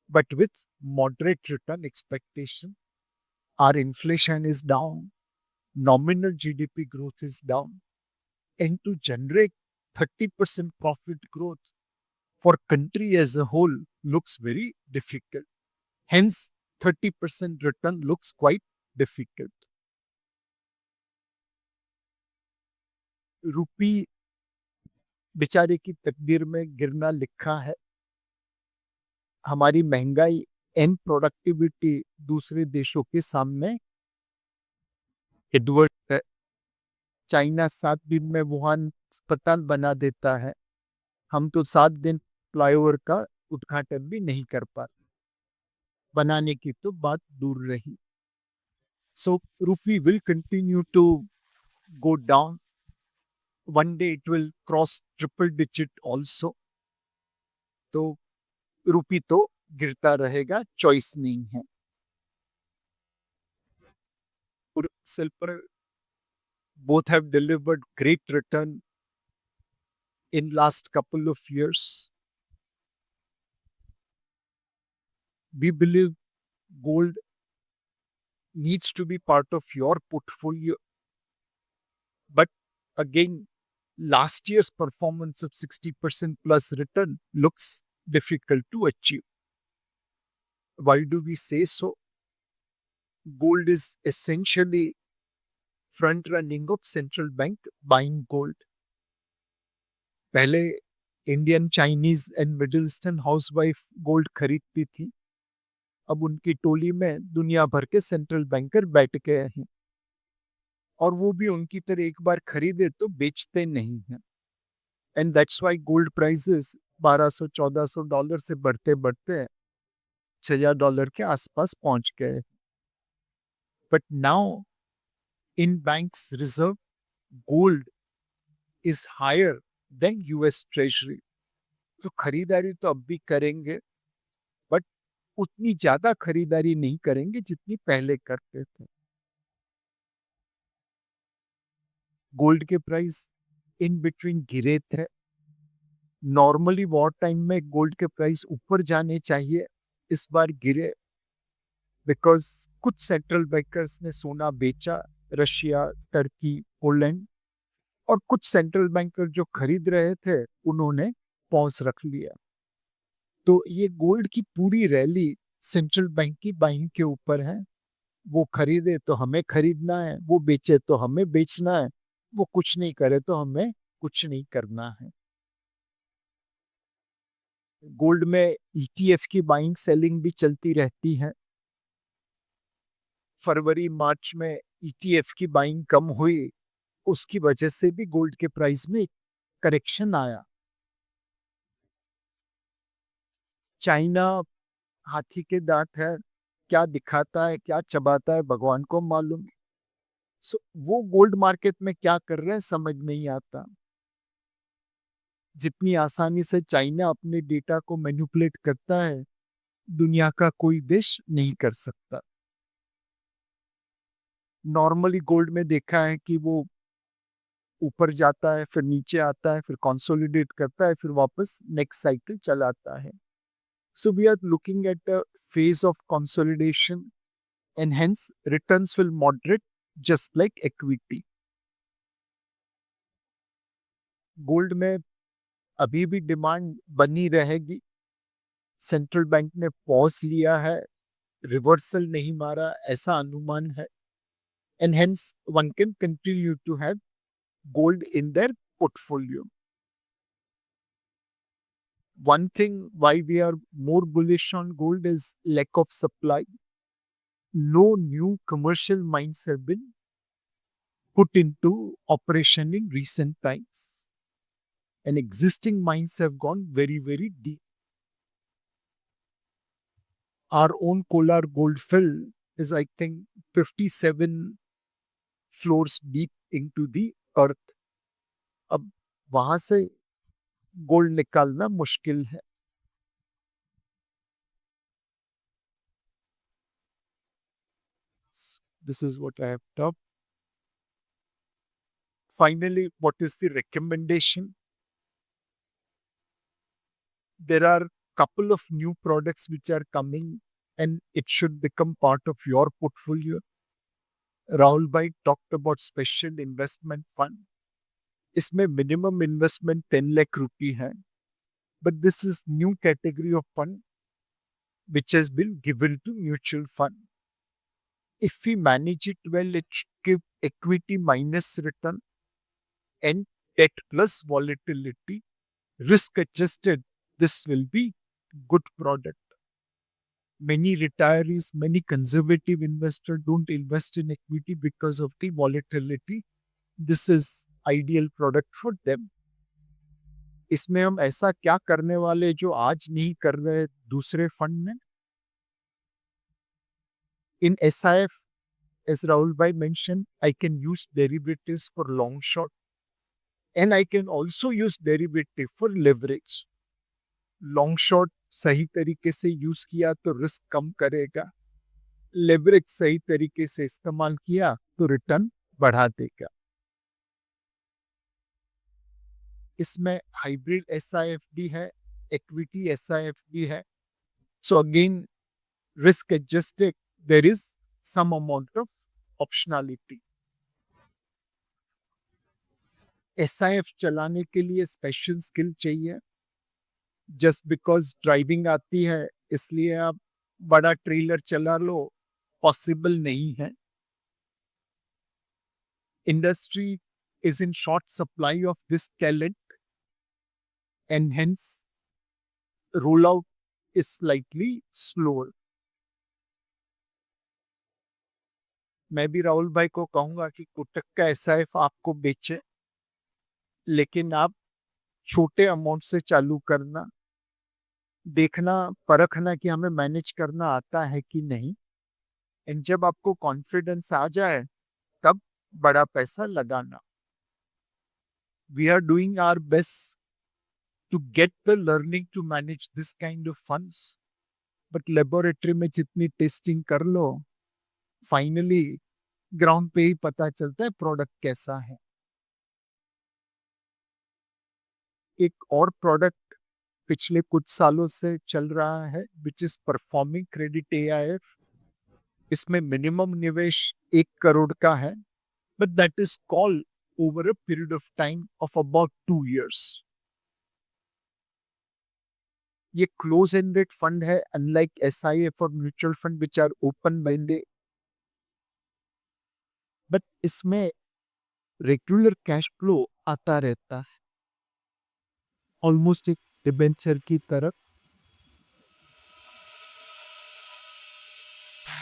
but with moderate return expectation. Our inflation is down, nominal GDP growth is down, and to generate 30% profit growth for country as a whole looks very difficult. Hence, 30% return looks quite difficult. रुपी बेचारे की तकदीर में गिरना लिखा है. हमारी महंगाई and productivity दूसरे देशों के सामने एडवर्स है. चाइना 7 दिन में वुहान अस्पताल बना देता है. हम तो 7 दिन फ्लाईओवर का उद्घाटन भी नहीं कर पाते. बनाने की तो बात दूर रही. So rupee will continue to go down. One day it will cross triple digit also. तो रूपी तो गिरता रहेगा, चॉइस नहीं है. और silver both have delivered great return in last couple of years. We believe gold needs to be part of your portfolio. But again, last year's performance of 60% plus return looks difficult to achieve. Why do we say so? Gold is essentially front running of central bank buying gold. पहले Indian, Chinese and middle eastern housewife gold खरीदती थी. अब उनकी टोली में दुनिया भर के central banker बैठ गए हैं, और वो भी उनकी तरह एक बार खरीदे तो बेचते नहीं हैं. And that's why gold prices $1200-1400 से बढ़ते बढ़ते $6000 के आसपास पहुंच गए. But now in banks reserve gold is higher than US treasury. तो खरीदारी तो अब भी करेंगे, बट उतनी ज्यादा खरीदारी नहीं करेंगे जितनी पहले करते थे. गोल्ड के प्राइस इन बिटवीन गिरे थे. नॉर्मली वॉर टाइम में गोल्ड के प्राइस ऊपर जाने चाहिए, इस बार गिरे बिकॉज कुछ सेंट्रल बैंकर्स ने सोना बेचा. रशिया, टर्की, पोलैंड, और कुछ सेंट्रल बैंकर जो खरीद रहे थे उन्होंने पॉज रख लिया. तो ये गोल्ड की पूरी रैली सेंट्रल बैंक की बाइंग के ऊपर है. वो खरीदे तो हमें खरीदना है, वो बेचे तो हमें बेचना है, वो कुछ नहीं करे तो हमें कुछ नहीं करना है. गोल्ड में ETF की बाइंग सेलिंग भी चलती रहती है. फरवरी मार्च में ETF की बाइंग कम हुई, उसकी वजह से भी गोल्ड के प्राइस में करेक्शन आया. चाइना हाथी के दांत है, क्या दिखाता है क्या चबाता है भगवान को मालूम. सो वो गोल्ड मार्केट में क्या कर रहे हैं समझ नहीं आता. जितनी आसानी से चाइना अपने डेटा को मैनिपुलेट करता है, दुनिया का कोई देश नहीं कर सकता. नॉर्मली गोल्ड में देखा है कि वो ऊपर जाता है, फिर नीचे आता है, फिर कंसोलिडेट करता है, फिर वापस नेक्स्ट साइकिल चलाता है. So we are looking at a phase of consolidation, and hence returns will moderate just like equity. Gold में अभी भी डिमांड बनी रहेगी. सेंट्रल बैंक ने पॉज लिया है, रिवर्सल नहीं मारा ऐसा अनुमान है. And hence one can continue to have gold in their portfolio. One thing why we are more bullish on gold is lack of supply. No new commercial mines have been put into operation in recent times, and existing mines have gone very, very deep. Our own Kolar Goldfield is, I think, 57 floors deep into the earth. अब वहां से gold निकालना मुश्किल है. This is what I have talked. Finally, what is the recommendation? there are couple of new products which are coming and it should become part of your portfolio. Rahul bhai talked about special investment fund. इसमें minimum investment 10 lakh rupee है. But this is new category of fund which has been given to mutual fund. If we manage it well, it should give equity minus return and debt plus volatility. Risk adjusted, this will be good product. Many retirees, many conservative investors don't invest in equity because of the volatility. This is ideal product for them. इसमें हम ऐसा क्या करने वाले जो आज नहीं कर रहे दूसरे फंड में? In SIF, as Rahul bhai mentioned, I can use derivatives for long short and I can also use derivative for leverage. Long short सही तरीके से यूज किया तो रिस्क कम करेगा, लेवरेज सही तरीके से इस्तेमाल किया तो रिटर्न बढ़ा देगा. इसमें हाइब्रिड SIF भी है, इक्विटी SIF भी है. So again risk adjusted, there is some amount of optionality. SIF चलाने के लिए स्पेशल स्किल चाहिए. जस्ट बिकॉज ड्राइविंग आती है इसलिए आप बड़ा ट्रेलर चला लो, पॉसिबल नहीं है. Industry is in short supply of this talent and hence rollout is slightly slower. मैं भी राहुल भाई को कहूंगा कि कोटक का SIF आपको बेचे, लेकिन आप छोटे अमाउंट से चालू करना, देखना परखना कि हमें मैनेज करना आता है कि नहीं. एंड जब आपको कॉन्फिडेंस आ जाए तब बड़ा पैसा लगाना. We are doing our best to get the learning to manage this kind of funds. But laboratory में जितनी टेस्टिंग कर लो, फाइनली ग्राउंड पे ही पता चलता है प्रोडक्ट कैसा है. एक और प्रोडक्ट पिछले कुछ सालों से चल रहा है which is performing credit AIF. इसमें मिनिमम निवेश 1 करोड़ का है, but that is call over a period of time of about 2 years. ये close-ended fund है, unlike SIF और mutual fund which are open-minded. But इसमें regular cash flow आता रहता है, almost एक डिबेंचर की तरफ.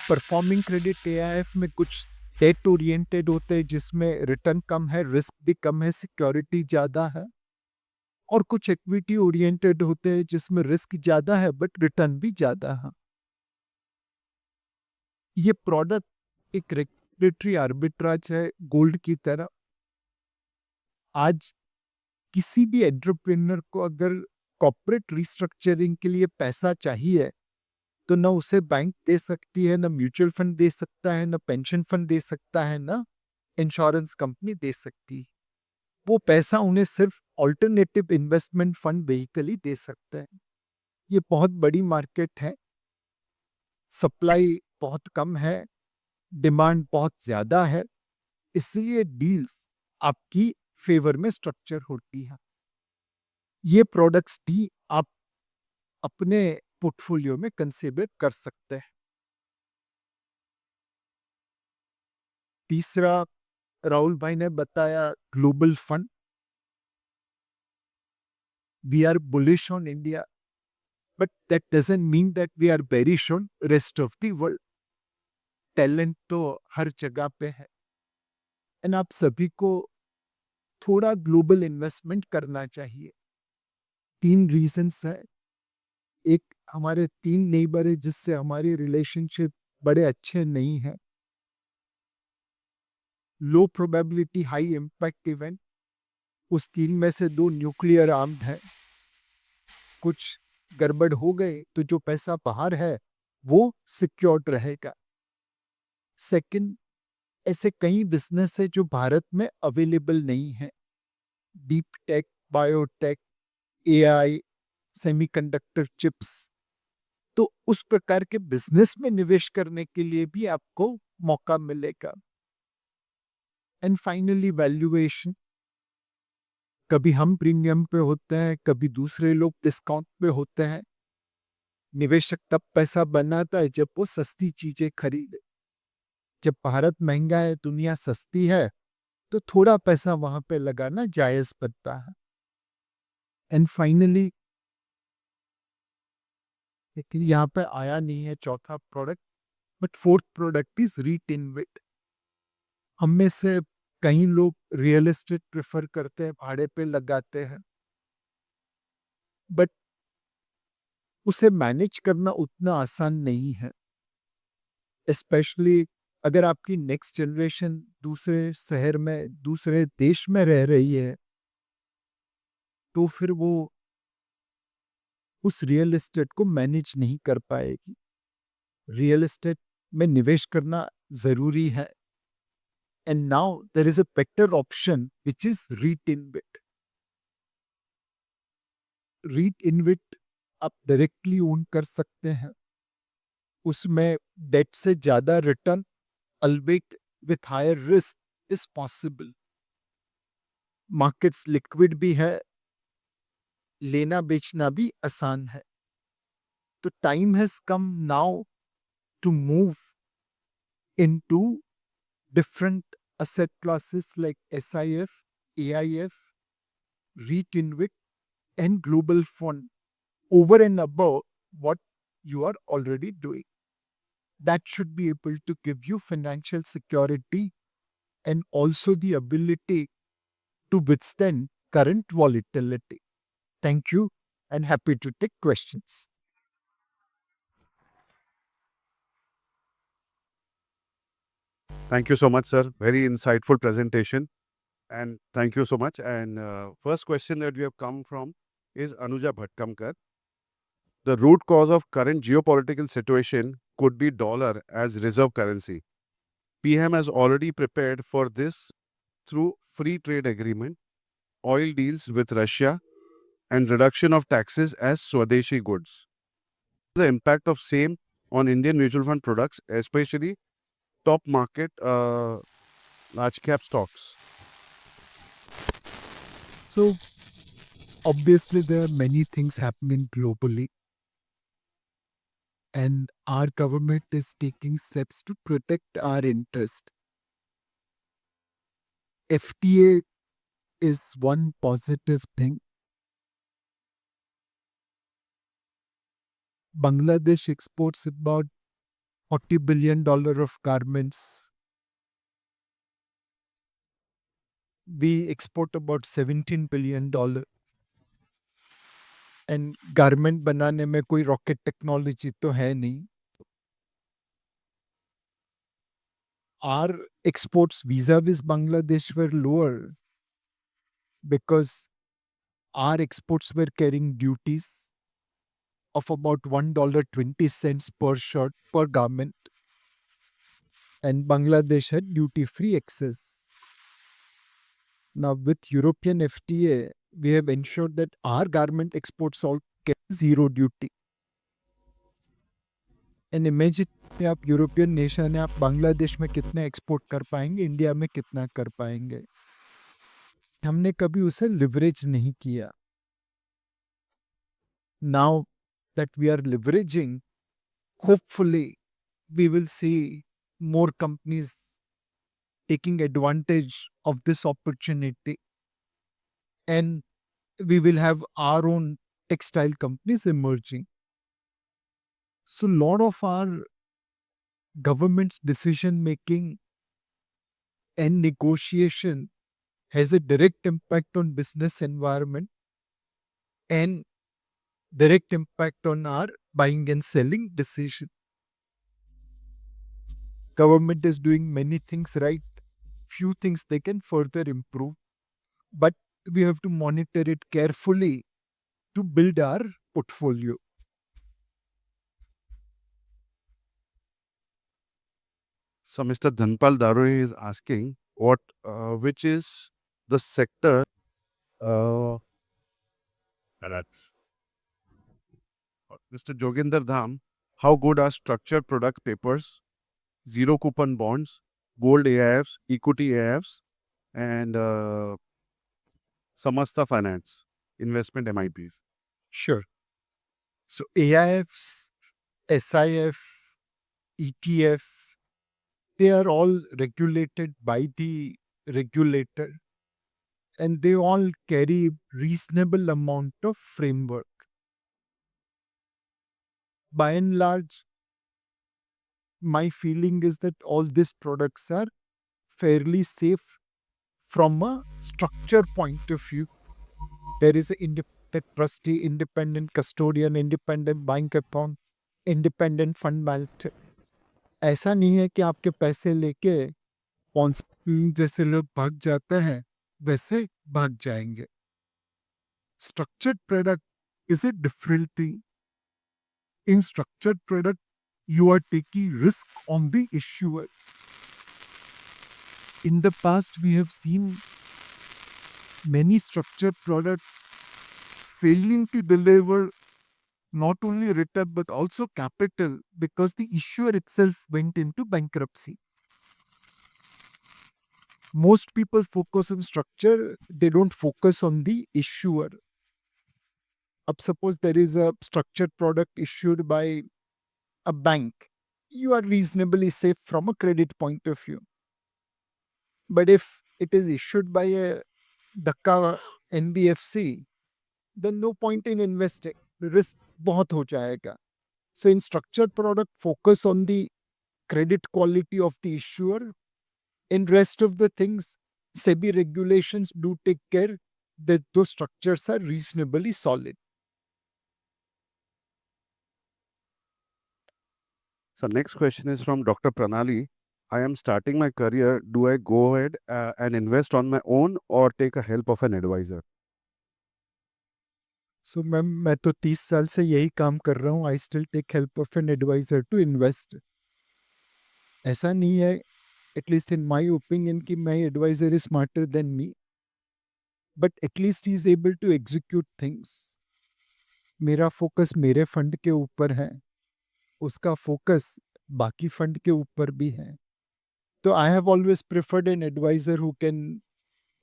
परफॉर्मिंग क्रेडिट AIF में कुछ डेट ओरिएंटेड होते हैं जिसमें रिटर्न कम है, रिस्क भी कम है, सिक्योरिटी ज़्यादा है. और कुछ इक्विटी ओरिएंटेड होते हैं जिसमें रिस्क ज़्यादा है बट रिटर्न भी ज़्यादा है. ये प्रोडक्ट एक रेगुलेटरी आर्बिट्राज है गोल्ड की तरह. आज किसी भी एंटरप्रेन्योर को अगर कॉर्पोरेट रिस्ट्रक्चरिंग के लिए पैसा चाहिए तो ना उसे बैंक दे सकती है, ना म्यूचुअल फंड दे सकता है, ना पेंशन फंड दे सकता है, ना इंश्योरेंस कंपनी दे सकती है. वो पैसा उन्हें सिर्फ ऑल्टरनेटिव इन्वेस्टमेंट फंड व्हीकल ही दे सकता है. ये बहुत बड़ी मार्केट है, सप्लाई बहुत कम है, डिमांड बहुत ज़्यादा है, इसलिए डील्स आपकी फेवर में स्ट्रक्चर होती है. ये प्रोडक्ट्स भी आप अपने पोर्टफोलियो में कंसीडर कर सकते हैं. तीसरा, राहुल भाई ने बताया global fund. We are bullish on India, but that doesn't mean that we are bearish on rest of the world. Talent तो हर जगह पे है एंड आप सभी को थोड़ा ग्लोबल इन्वेस्टमेंट करना चाहिए. 3 रीजंस है. एक, हमारे 3 नेबर है जिससे हमारी रिलेशनशिप बड़े अच्छे नहीं है. लो प्रोबेबिलिटी हाई इम्पैक्ट इवेंट, उस 3 में से 2 न्यूक्लियर आर्म्ड है. कुछ गड़बड़ हो गए तो जो पैसा बाहर है वो सिक्योर्ड रहेगा. सेकंड, ऐसे कई बिजनेस है जो भारत में अवेलेबल नहीं है. Deep tech, biotech, AI, semiconductor chips, तो उस प्रकार के बिजनेस में निवेश करने के लिए भी आपको मौका मिलेगा। एंड फाइनली वैल्यूएशन, कभी हम प्रीमियम पे होते हैं, कभी दूसरे लोग डिस्काउंट पे होते हैं। निवेशक तब पैसा बनाता है जब वो सस्ती चीजें खरीदे। जब भारत महंगा है, दुनिया सस्ती है, तो थोड़ा पैसा वहां पे लगाना जायज बनता है। एंड फाइनली, लेकिन यहाँ पे आया नहीं है चौथा product, but fourth product is REIT InvIT. हम में से कई लोग रियल एस्टेट प्रेफर करते हैं, भाड़े पे लगाते हैं, बट उसे मैनेज करना उतना आसान नहीं है। स्पेशली अगर आपकी नेक्स्ट जनरेशन दूसरे शहर में, दूसरे देश में रह रही है, तो फिर वो उस रियल एस्टेट को मैनेज नहीं कर पाएगी। रियल एस्टेट में निवेश करना जरूरी है। And now there is a better option which is REIT InvIT. REIT InvIT आप डायरेक्टली ओन कर सकते हैं। उसमें डेट से ज्यादा return albeit with higher risk is possible. Markets liquid भी है, लेना बेचना भी आसान है। तो time has come now to move into different asset classes like SIF, AIF, REIT InvIT, and Global Fund over and above what you are already doing. That should be able to give you financial security and also the ability to withstand current volatility. Thank you and happy to take questions. Thank you so much, sir. Very insightful presentation. And thank you so much. And first question that we have come from is Anuja Bhatkamkar. The root cause of current geopolitical situation could be dollar as reserve currency. PM has already prepared for this through free trade agreement, oil deals with Russia, and reduction of taxes as Swadeshi goods. The impact of same on Indian mutual fund products, especially top market large cap stocks. So, obviously, there are many things happening globally, and our government is taking steps to protect our interest. FTA is one positive thing. Bangladesh exports about $40 billion of garments. We export about $17 billion. And garment बनाने में कोई rocket technology तो है नहीं। Our exports vis-a-vis Bangladesh were lower because our exports were carrying duties of about $1.20 per shirt per garment, and Bangladesh had duty-free access. Now with European FTA, we have ensured that our garment exports all get zero duty. And imagine आप European nation है, आप बांग्लादेश में कितने export कर पाएंगे, India में कितना कर पाएंगे। हमने कभी उसे लिवरेज नहीं किया। Now that we are leveraging, hopefully we will see more companies taking advantage of this opportunity, and we will have our own textile companies emerging. So lot of our government's decision making and negotiation has a direct impact on business environment and direct impact on our buying and selling decision. Government is doing many things right. Few things they can further improve, but we have to monitor it carefully to build our portfolio. So Mr. Dhanpal Darore is asking which is the sector Correct. Mr. Joginder Dham, how good are structured product papers, zero coupon bonds, gold AIFs, equity AIFs, and Samasta Finance, investment MIPs? Sure. So AIFs, SIF, ETF, they are all regulated by the regulator and they all carry reasonable amount of framework. By and large, my feeling is that all these products are fairly safe from a structure point of view. There is an independent trustee, independent custodian, independent bank account, independent fund manager. ऐसा नहीं है कि आपके पैसे लेके कौन जैसे लोग भाग जाते हैं वैसे भाग जाएंगे. Structured product is a different thing. In structured product, you are taking risk on the issuer. In the past, we have seen many structured products failing to deliver not only return but also capital because the issuer itself went into bankruptcy. Most people focus on structure, they don't focus on the issuer. Up suppose there is a structured product issued by a bank. You are reasonably safe from a credit point of view. But if it is issued by a Dhaka NBFC, then no point in investing. The risk बहुत हो जाएगा. So in structured product, focus on the credit quality of the issuer. In rest of the things, SEBI regulations do take care that those structures are reasonably solid. So next question is from Dr. Pranali. I am starting my career. Do I go ahead and invest on my own or take a help of an advisor? So ma'am मैं तो 30 साल से यही काम कर रहा हूँ. I still take help of an advisor to invest. ऐसा नहीं है, at least in my opinion, कि my advisor is smarter than me. But at least he is able to execute things. मेरा फोकस मेरे फंड के ऊपर है, उसका फोकस बाकी फंड के ऊपर भी है. तो I have always preferred an advisor who can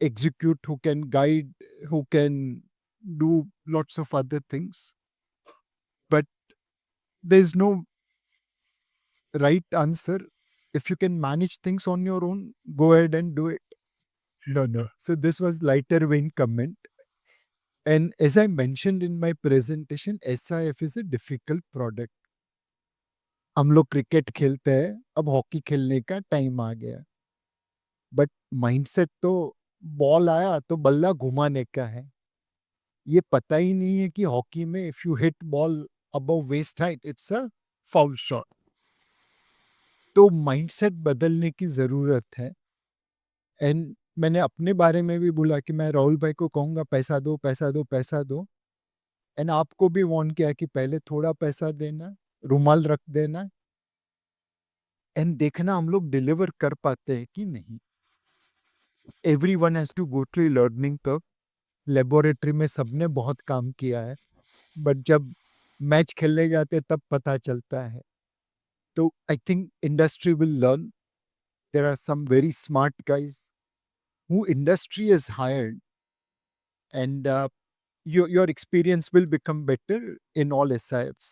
execute, who can guide, who can do lots of other things. But there's no right answer. If you can manage things on your own, go ahead and do it. No. So this was lighter vein comment. And as I mentioned in my presentation, SIF is a difficult product. हम लोग cricket खेलते हैं, अब hockey खेलने का time आ गया. But mindset तो ball आया तो बल्ला घुमाने का है. ये पता ही नहीं है कि हॉकी में if you hit ball above waist height it's a foul shot. तो माइंडसेट बदलने की ज़रूरत है. एंड मैंने अपने बारे में भी बोला कि मैं राहुल भाई को कहूँगा पैसा दो पैसा दो पैसा दो. एंड आपको भी वार्न किया कि पहले थोड़ा पैसा देना, रुमाल रख देना एंड देखना हम लोग डिलीवर कर पाते हैं कि नहीं. Everyone has to go through learning curve. Laboratory में सबने बहुत काम किया है, बट जब मैच खेलने जाते तब पता चलता है. तो I think industry will learn. There are some very smart guys who industry is hired and your experience will become better in all SIFs.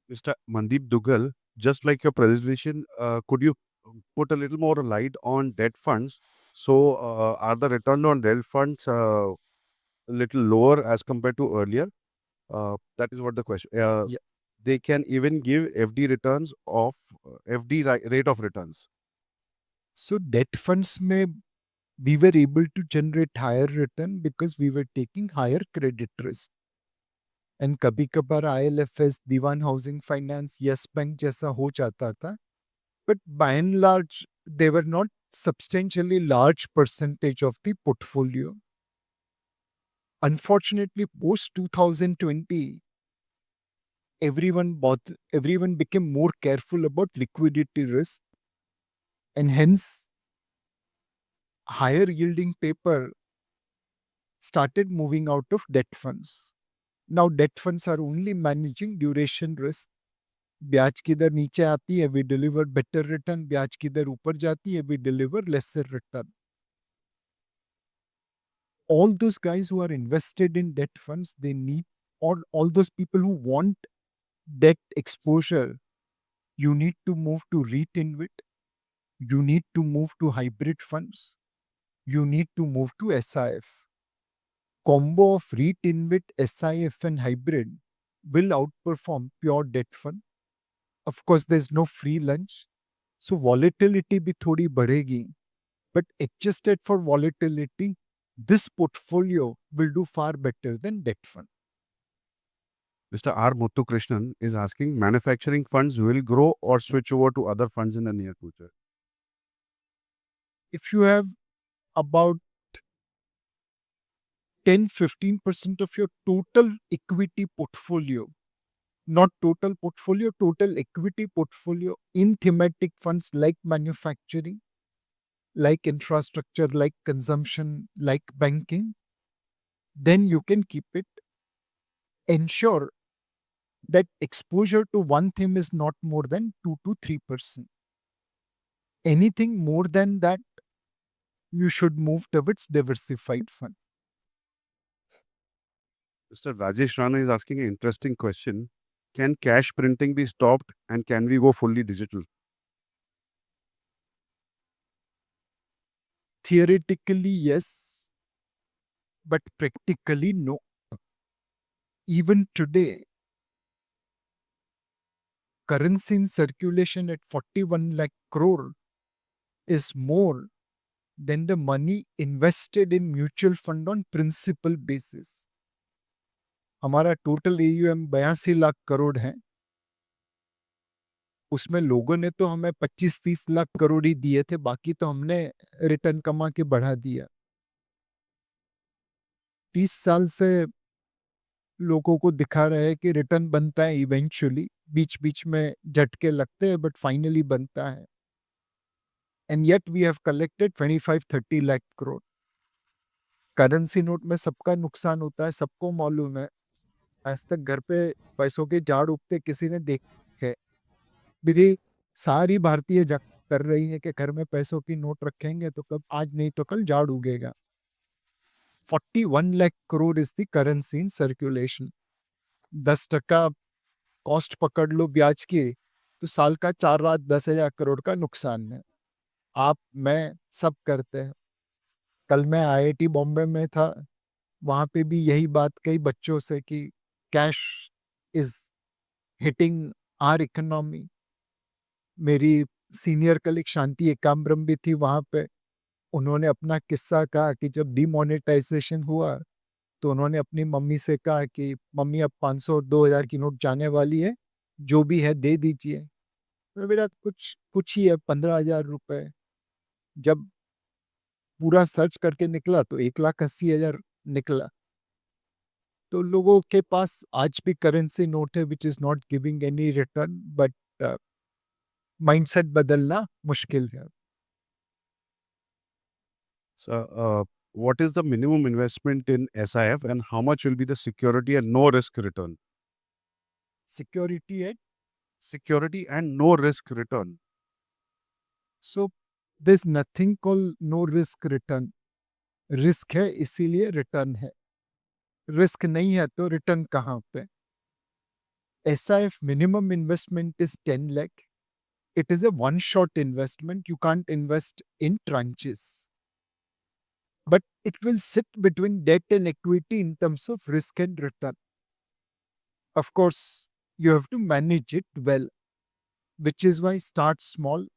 Mr. Mandeep Dugal, just like your presentation, could you put a little more light on debt funds? So, are the return on debt funds a little lower as compared to earlier? That is what the question. Yeah. They can even give FD returns of FD rate of returns. So debt funds में we were able to generate higher return because we were taking higher credit risk. And कभी कभार ILFS, दीवान housing finance, yes bank जैसा हो जाता था. But by and large, they were not substantially large percentage of the portfolio. Unfortunately, post 2020, everyone became more careful about liquidity risk, and hence higher yielding paper started moving out of debt funds. Now debt funds are only managing duration risk. ब्याज की दर नीचे आती है, we deliver better return. ब्याज की दर ऊपर जाती है, we deliver lesser return. All those guys who are invested in debt funds, they need, or all those people who want debt exposure, you need to move to REIT InvIT, you need to move to hybrid funds, you need to move to SIF. Combo of REIT InvIT, SIF and hybrid will outperform pure debt fund. Of course, there's no free lunch, so volatility भी थोड़ी बढ़ेगी, but adjusted for volatility, this portfolio will do far better than debt fund. Mr. R. Muthukrishnan is asking, manufacturing funds will grow or switch over to other funds in the near future? If you have about 10-15% of your total equity portfolio, not total portfolio, total equity portfolio in thematic funds like manufacturing, like infrastructure, like consumption, like banking, then you can keep it. Ensure that exposure to one theme is not more than 2 to 3%. Anything more than that, you should move towards diversified fund. Mr. Rajesh Rana is asking an interesting question. Can cash printing be stopped and can we go fully digital? Theoretically, yes, but practically, no. Even today, currency in circulation at 41 lakh crore is more than the money invested in mutual fund on principal basis. हमारा total AUM 82 lakh crore है, उसमें लोगों ने तो हमें 25-30 लाख करोड़ ही दिए थे, बाकी तो हमने रिटर्न कमा के बढ़ा दिया. 30 साल से लोगों को दिखा रहे हैं कि रिटर्न बनता है इवेंचुअली, बीच बीच में झटके लगते हैं, बट फाइनली बनता है. And yet we have collected 25-30 lakh crore. Currency note में सबका नुकसान होता है, सबको मालूम है. आज तक घर पे पैसों के झाड़ उगते किसी ने देखे? मेरी सारी भारतीय कर रही है कि घर में पैसों की नोट रखेंगे तो कब, आज नहीं तो कल झाड़ उगेगा. 41 lakh crore is the currency in circulation. 10% cost पकड़ लो ब्याज की तो साल का 4-10 हज़ार करोड़ का नुकसान है. आप, मैं, सब करते हैं. कल मैं IIT बॉम्बे में था, वहाँ पे भी यही बात कही बच्चों से कि cash is hitting our economy. मेरी सीनियर कलीग शांति एकाम्बरम भी थी वहाँ पे. उन्होंने अपना किस्सा कहा कि जब डिमोनेटाइजेशन हुआ तो उन्होंने अपनी मम्मी से कहा कि मम्मी अब 500-2000 की नोट जाने वाली है, जो भी है दे दीजिए. तो बेटा कुछ ही है, 15,000 रुपए. जब पूरा सर्च करके निकला तो 1,80,000 निकला. तो लोगों के पास आज भी करेंसी नोट है which is not giving any return, but mindset बदलना मुश्किल है. So, what is the minimum investment in SIF and how much will be the security and no risk return? Security है. Security and no risk return. So there's nothing called no risk return. Risk है इसीलिए return है. Risk नहीं है तो return कहाँ पे? SIF minimum investment is 10 lakh. It is a one-shot investment. You can't invest in tranches. But it will sit between debt and equity in terms of risk and return. Of course, you have to manage it well, which is why start small,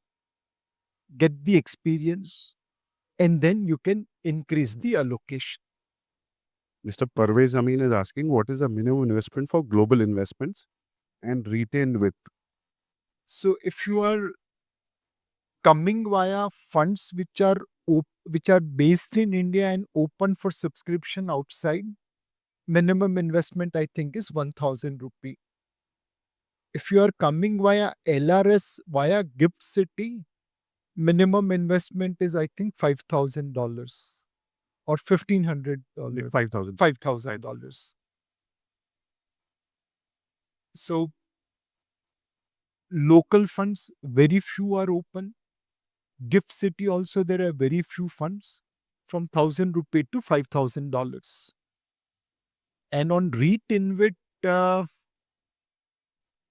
get the experience, and then you can increase the allocation. Mr. Parvez Amin is asking, what is the minimum investment for global investments and retained with? So if you are coming via funds which are based in India and open for subscription outside, minimum investment I think is 1,000 rupee. If you are coming via LRS via Gift City, minimum investment is I think $5,000 or $1,500. $5,000. $5,000. So local funds, very few are open. Gift City also, there are very few funds from 1,000 rupee to $5,000. And on REIT Invit,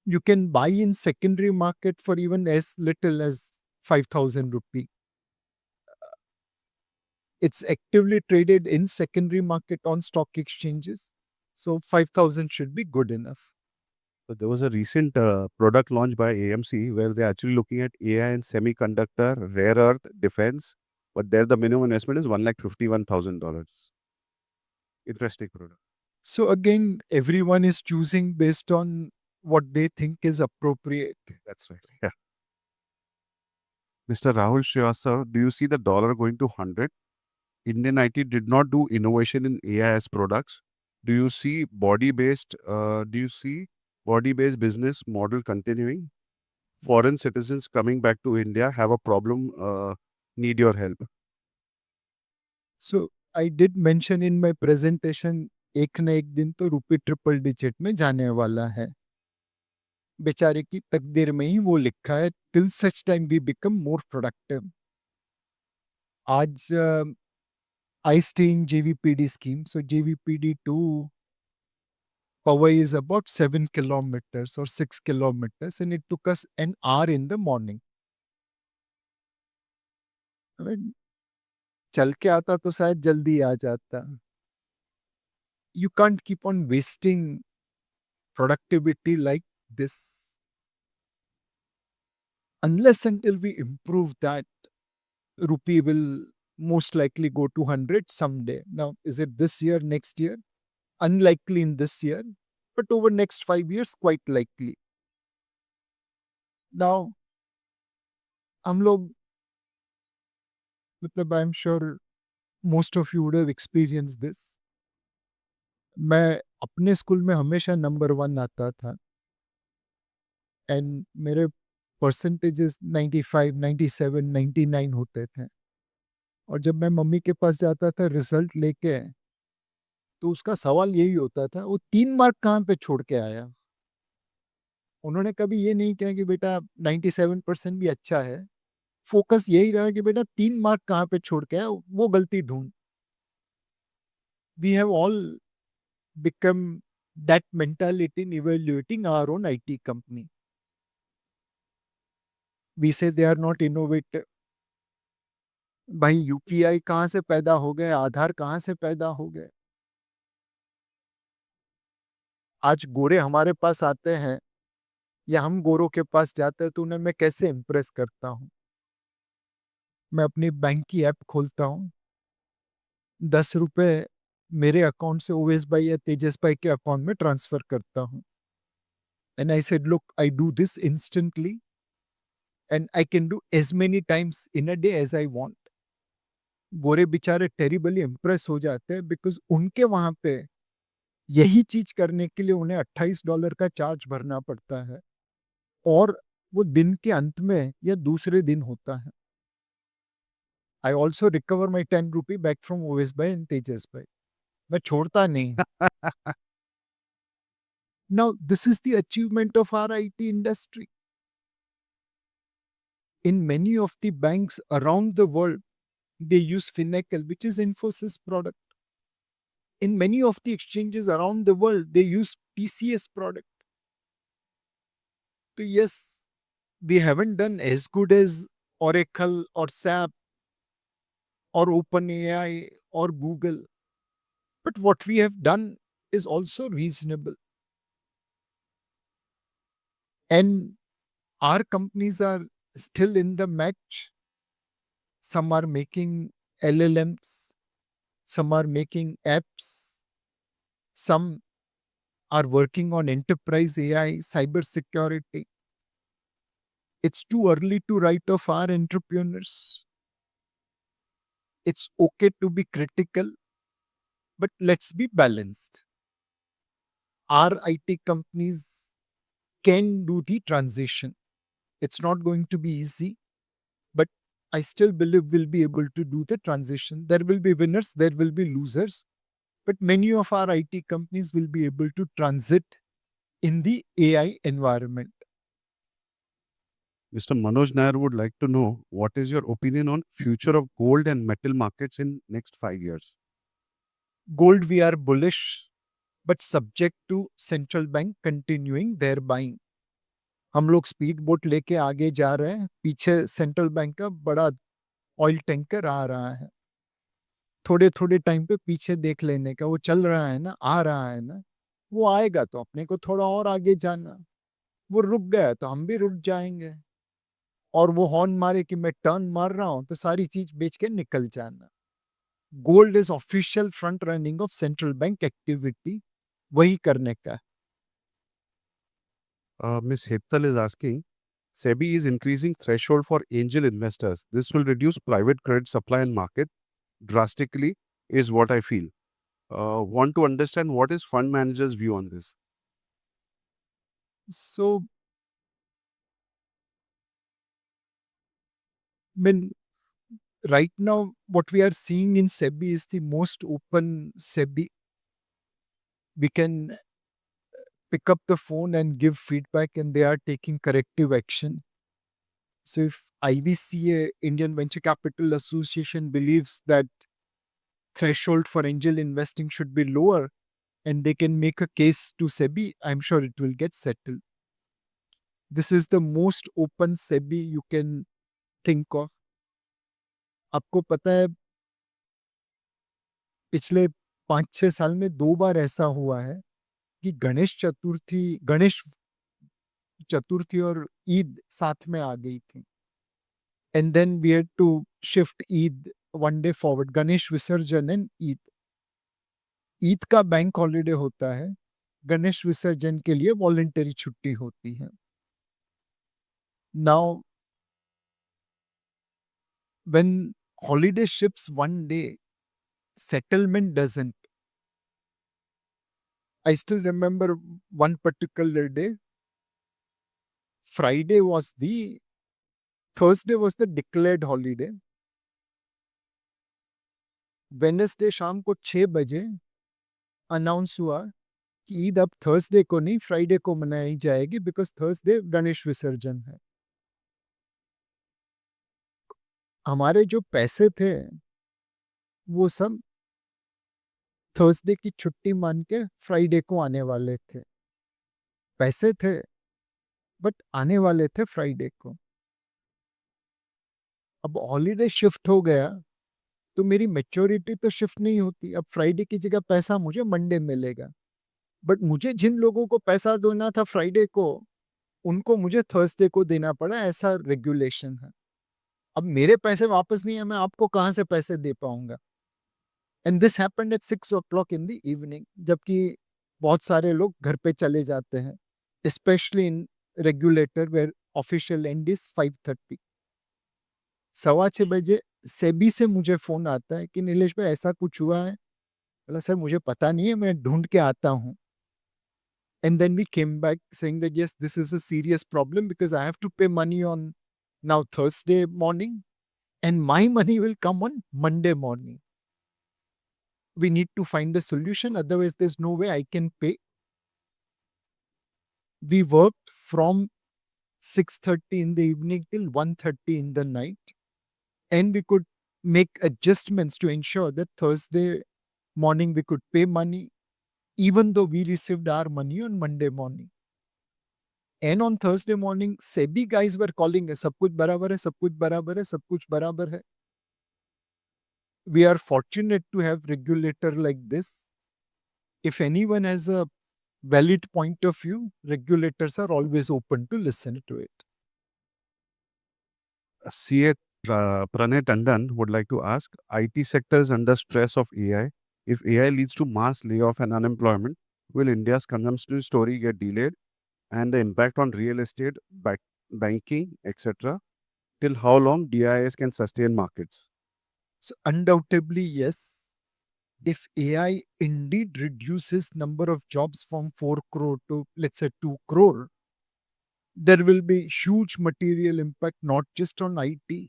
you can buy in secondary market for even as little as 5,000 rupee. It's actively traded in secondary market on stock exchanges. So 5,000 should be good enough. So there was a recent product launch by AMC where they're actually looking at AI and semiconductor, rare earth, defense, but there the minimum investment is $151,000. Interesting product. So again, everyone is choosing based on what they think is appropriate. That's right. Yeah. Mr. Rahul Srivastava, do you see the dollar going to 100? Indian IT did not do innovation in AI as products. Do you see body-based business model continuing? Foreign citizens coming back to India have a problem, need your help. So I did mention in my presentation, एक न एक दिन तो रुपये triple digit में जाने वाला है. बेचारे की तकदीर में ही वो लिखा है, till such time we become more productive. आज I stay in JVPD scheme. So JVPD 2 Powai is about 7 kilometers or 6 kilometers, and it took us an hour in the morning. I mean, चल के आता तो शायद जल्दी आ जाता. You can't keep on wasting productivity like this. Unless until we improve that, rupee will most likely go to 100 someday. Now, is it this year, next year? Unlikely in this year, but over next 5 years, quite likely. Now, हम लोग, मतलब I'm sure most of you would have experienced this. मैं अपने school में हमेशा number 1 आता था. And मेरे परसेंटेजेस 95, 97, 99 होते थे. और जब मैं मम्मी के पास जाता था रिजल्ट लेके, तो उसका सवाल यही होता था, वो 3 मार्क कहाँ पे छोड़ के आया? उन्होंने कभी ये नहीं कहा कि बेटा 97% भी अच्छा है. फोकस यही रहा कि बेटा 3 मार्क कहाँ पे छोड़ के आया, वो गलती ढूंढ. We have all become that mentality in evaluating our own IT company. We say they are not innovative. भाई यूपीआई कहाँ से पैदा हो गए, आधार कहाँ से पैदा हो गए? आज गोरे हमारे पास आते हैं या हम गोरों के पास जाते हैं तो उन्हें मैं कैसे इम्प्रेस करता हूँ? मैं अपनी बैंक की ऐप खोलता हूँ, 10 रुपए मेरे अकाउंट से ओवेस भाई या तेजस भाई के अकाउंट में ट्रांसफर करता हूँ. And I said look, I do this instantly and I can do as many times in a day as I want. गोरे बेचारे टेरिबली इम्प्रेस हो जाते हैं बिकॉज उनके वहां पे यही चीज करने के लिए उन्हें $28 का चार्ज भरना पड़ता है और वो दिन के अंत में या दूसरे दिन होता है. I also recover my 10 rupee back from Owais भाई एंड तेजस भाई. मैं छोड़ता नहीं. Now this is the achievement of our IT industry. In many of the banks around the world, they use Finacle, which is Infosys product. In many of the exchanges around the world, they use TCS product. So yes, we haven't done as good as Oracle or SAP or OpenAI or Google. But what we have done is also reasonable. And our companies are still in the match. Some are making LLMs, some are making apps, some are working on enterprise AI, cyber security. It's too early to write off our entrepreneurs. It's okay to be critical, but let's be balanced. Our IT companies can do the transition. It's not going to be easy, but I still believe we'll be able to do the transition. There will be winners, there will be losers, but many of our IT companies will be able to transit in the AI environment. Mr. Manoj Nair would like to know what is your opinion on future of gold and metal markets in next 5 years? Gold, we are bullish, but subject to central bank continuing their buying. हम लोग speed boat लेके आगे जा रहे हैं, पीछे central bank का बड़ा ऑयल टैंकर आ रहा है. थोड़े थोड़े टाइम पे पीछे देख लेने का, वो चल रहा है ना, आ रहा है ना, वो आएगा तो अपने को थोड़ा और आगे जाना. वो रुक गया तो हम भी रुक जाएंगे, और वो हॉर्न मारे कि मैं टर्न मार रहा हूं तो सारी चीज बेच के निकल जाना. Gold is official front running of central bank activity, वही करने का. Ms. Heptal is asking, SEBI is increasing threshold for angel investors. This will reduce private credit supply and market drastically, is what I feel. Want to understand what is fund managers' view on this? So, I mean, right now, what we are seeing in SEBI is the most open SEBI. We can pick up the phone and give feedback, and they are taking corrective action. So, if IVCA, Indian Venture Capital Association, believes that threshold for angel investing should be lower, and they can make a case to SEBI, I'm sure it will get settled. This is the most open SEBI you can think of. आपको पता है, पिछले 5-6 साल में 2 बार ऐसा हुआ है कि गणेश चतुर्थी और ईद साथ में आ गई थी. And then we had to shift Eid 1 day forward, Ganesh Visarjan and Eid. Eid का बैंक हॉलिडे होता है, गणेश विसर्जन के लिए वॉलंटरी छुट्टी होती है. Now when holiday shifts 1 day, settlement doesn't. I still remember one particular day. Thursday was the declared holiday. Wednesday शाम को 6 बजे अनाउंस हुआ कि ईद अब थर्सडे को नहीं, फ्राइडे को मनाई जाएगी, बिकॉज थर्सडे गणेश विसर्जन है. हमारे जो पैसे थे वो सब थर्सडे की छुट्टी मान के फ्राइडे को आने वाले थे. पैसे थे बट आने वाले थे फ्राइडे को. अब हॉलीडे शिफ्ट हो गया तो मेरी मैच्योरिटी तो शिफ्ट नहीं होती. अब फ्राइडे की जगह पैसा मुझे मंडे मिलेगा, बट मुझे जिन लोगों को पैसा देना था फ्राइडे को, उनको मुझे थर्सडे को देना पड़ा. ऐसा रेगुलेशन है. अब मेरे पैसे वापस नहीं है, मैं आपको कहाँ से पैसे दे पाऊंगा. And this happened at 6 o'clock in the evening, जबकि बहुत सारे लोग घर पे चले जाते हैं, specially in regulator where official end is 5:30. 6:15 बजे सेबी से मुझे फोन आता है कि नीलेश भाई ऐसा कुछ हुआ है. बोला सर मुझे पता नहीं है, मैं ढूंढ के आता हूँ. And then we came back saying that yes this is a serious problem because I have to pay money on now Thursday morning and my money will come on Monday morning. We need to find a solution, otherwise there's no way I can pay. We worked from 6:30 in the evening till 1:30 in the night, and we could make adjustments to ensure that Thursday morning we could pay money, even though we received our money on Monday morning. And on Thursday morning, SEBI guys were calling us, सब कुछ बराबर है, सब कुछ बराबर है, सब कुछ बराबर है. We are fortunate to have regulator like this. If anyone has a valid point of view, regulators are always open to listen to it. CA Pranay Tandon would like to ask, IT sector is under stress of AI. If AI leads to mass layoff and unemployment, will India's consumption story get delayed? And the impact on real estate, banking, etc. Till how long DIS can sustain markets? So undoubtedly, yes. If AI indeed reduces number of jobs from 4 crore to, let's say, 2 crore, there will be huge material impact, not just on IT,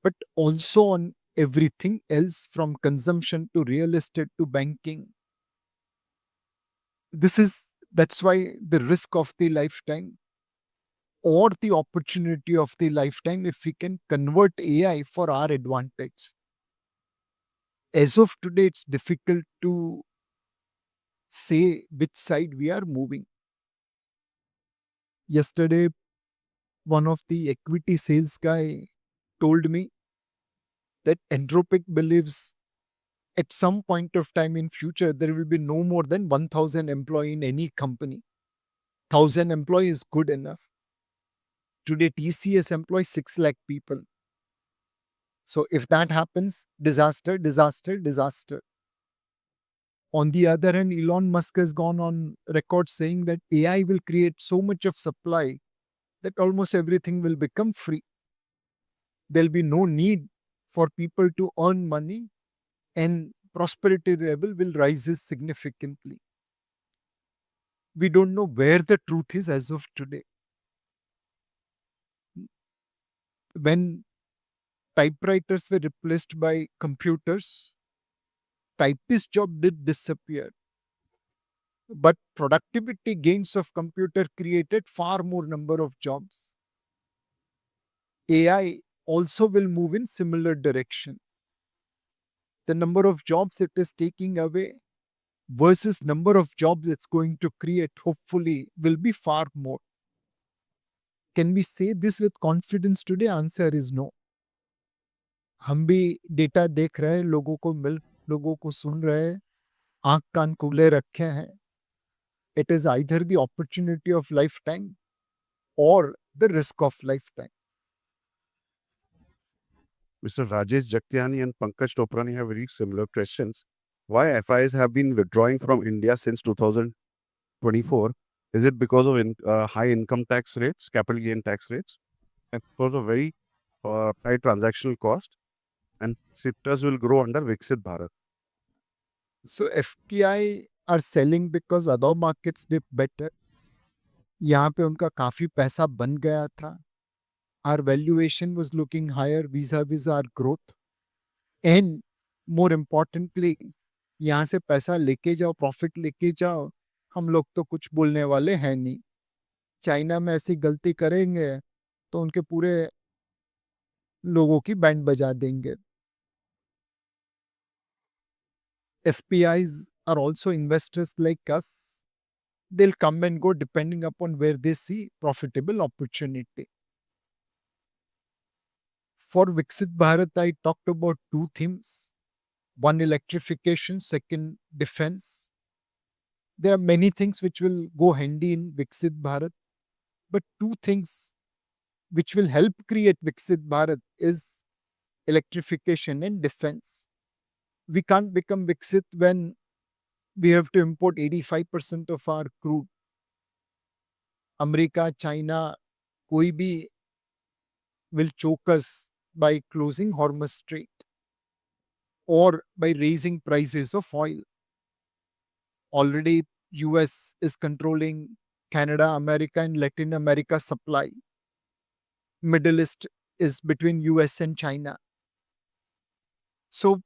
but also on everything else, from consumption to real estate to banking. This is That's why the risk of the lifetime or the opportunity of the lifetime, if we can convert AI for our advantage. As of today, it's difficult to say which side we are moving. Yesterday, one of the equity sales guy told me that Anthropic believes at some point of time in future there will be no more than 1000 employee in any company. 1000 employees is good enough. Today TCS employs 6 lakh people. So if that happens, disaster, disaster, disaster. On the other hand, Elon Musk has gone on record saying that AI will create so much of supply that almost everything will become free. There'll be no need for people to earn money and prosperity level will rise significantly. We don't know where the truth is as of today. When typewriters were replaced by computers, typist job did disappear. But productivity gains of computer created far more number of jobs. AI also will move in similar direction. The number of jobs it is taking away versus number of jobs it's going to create hopefully will be far more. Can we say this with confidence today? Answer is no. हम भी data देख रहे हैं, लोगों को सुन रहे हैं, आंख कान खुले रखे हैं. It is either the opportunity of lifetime or the risk of lifetime. Mr. Rajesh Jagtiani and Pankaj Toprani have very similar questions. Why FIs have been withdrawing from India since 2024? Is it because of high income tax rates, capital gain tax rates, and because of very high transactional cost? And sectors will grow under Viksit Bharat. So FPI are selling because other markets did better. यहाँ पे उनका काफी पैसा बन गया था. Our valuation was looking higher vis-a-vis our growth. And more importantly, यहाँ से पैसा लेके जाओ, प्रॉफिट लेके जाओ, हम लोग तो कुछ बोलने वाले हैं नहीं. चाइना में ऐसी गलती करेंगे तो उनके पूरे लोगों की बैंड बजा देंगे. FPIs are also investors like us. They'll come and go depending upon where they see profitable opportunity. For Viksit Bharat, I talked about two themes. One, electrification, second, defense. There are many things which will go handy in Viksit Bharat, but two things which will help create Viksit Bharat is electrification and defense. We can't become Viksit when we have to import 85% of our crude. America, China, koi bhi will choke us by closing Hormuz Strait or by raising prices of oil. Already US is controlling Canada, America and Latin America supply. Middle East is between US and China. So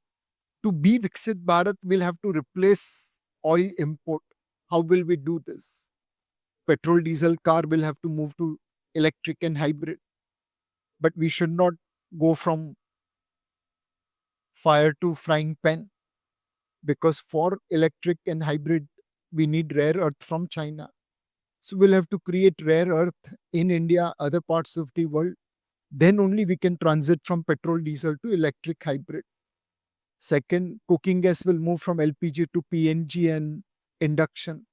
to be Viksit Bharat, we'll have to replace oil import. How will we do this? Petrol diesel car will have to move to electric and hybrid. But we should not go from fire to frying pan, because for electric and hybrid, we need rare earth from China. So we'll have to create rare earth in India, other parts of the world. Then only we can transit from petrol diesel to electric hybrid. Second, cooking gas will move from LPG to PNG and induction.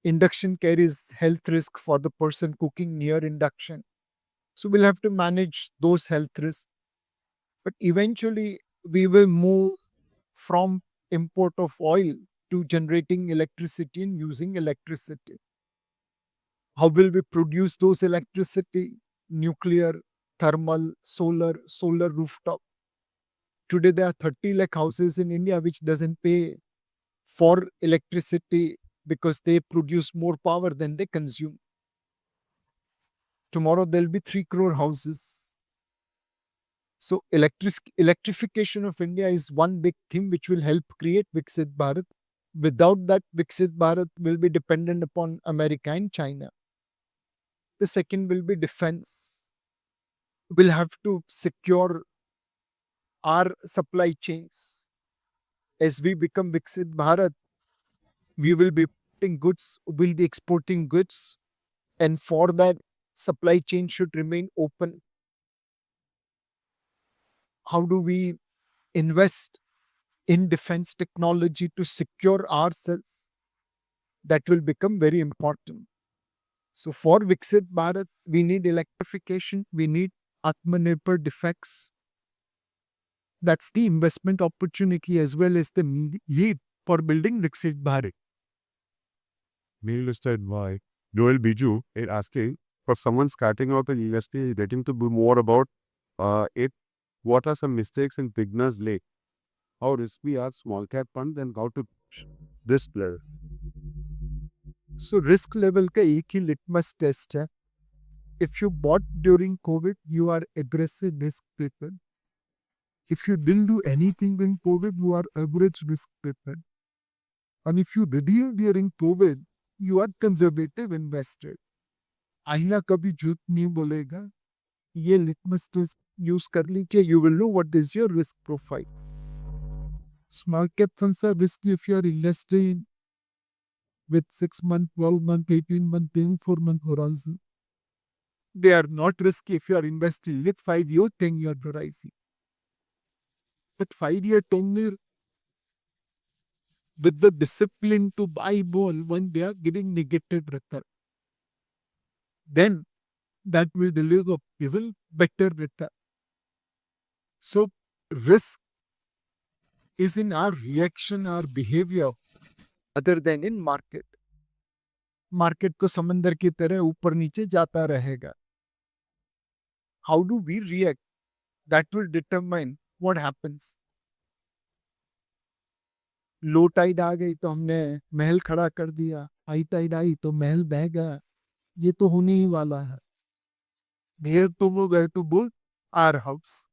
Induction carries health risk for the person cooking near induction. So we'll have to manage those health risks. But eventually, we will move from import of oil to generating electricity and using electricity. How will we produce those electricity? Nuclear, thermal, solar rooftop. Today, there are 30 lakh houses in India which doesn't pay for electricity because they produce more power than they consume. Tomorrow, there'll be 3 crore houses. So electrification of India is one big thing which will help create Viksit Bharat. Without that, Viksit Bharat will be dependent upon America and China. The second will be defense. We'll have to secure our supply chains. As we become Viksit Bharat, we will be putting goods, we'll be exporting goods, and for that, supply chain should remain open. How do we invest in defense technology to secure ourselves? That will become very important. So for Viksit Bharat, we need electrification, we need Atmanirbhar defects. That's the investment opportunity as well as the need for building Viksit Bharat. Being listed by Joel Biju is asking for someone starting out in industry, getting to be more about it. What are some mistakes in beginners late? How risky are small cap funds and how to this player? So risk level का एक ही litmus test है. If you bought during COVID, you are aggressive risk taker. If you didn't do anything in COVID, you are average risk taker. And if you redeem during COVID, you are conservative investor. आईना कभी झूठ नहीं बोलेगा. ये litmus test use कर लीजिए. You will know what is your risk profile. Small cap funds are risky if you are investing with 6 month, 12 month, 18 month, 24-month horizon. They are not risky if you are investing with 5-year, 10-year horizon. But 5-year, 10-year, with the discipline to buy ball when they are giving negative return, then that will deliver even better return. So risk is in our reaction, our behavior, other than in market. Market को समंदर की तरह ऊपर नीचे जाता रहेगा. How do we react? That will determine what happens. Low tide आ गई तो हमने महल खड़ा कर दिया, हाई टाइड आई तो महल बह गया. ये तो होने ही वाला है. There to वो गए to build our house.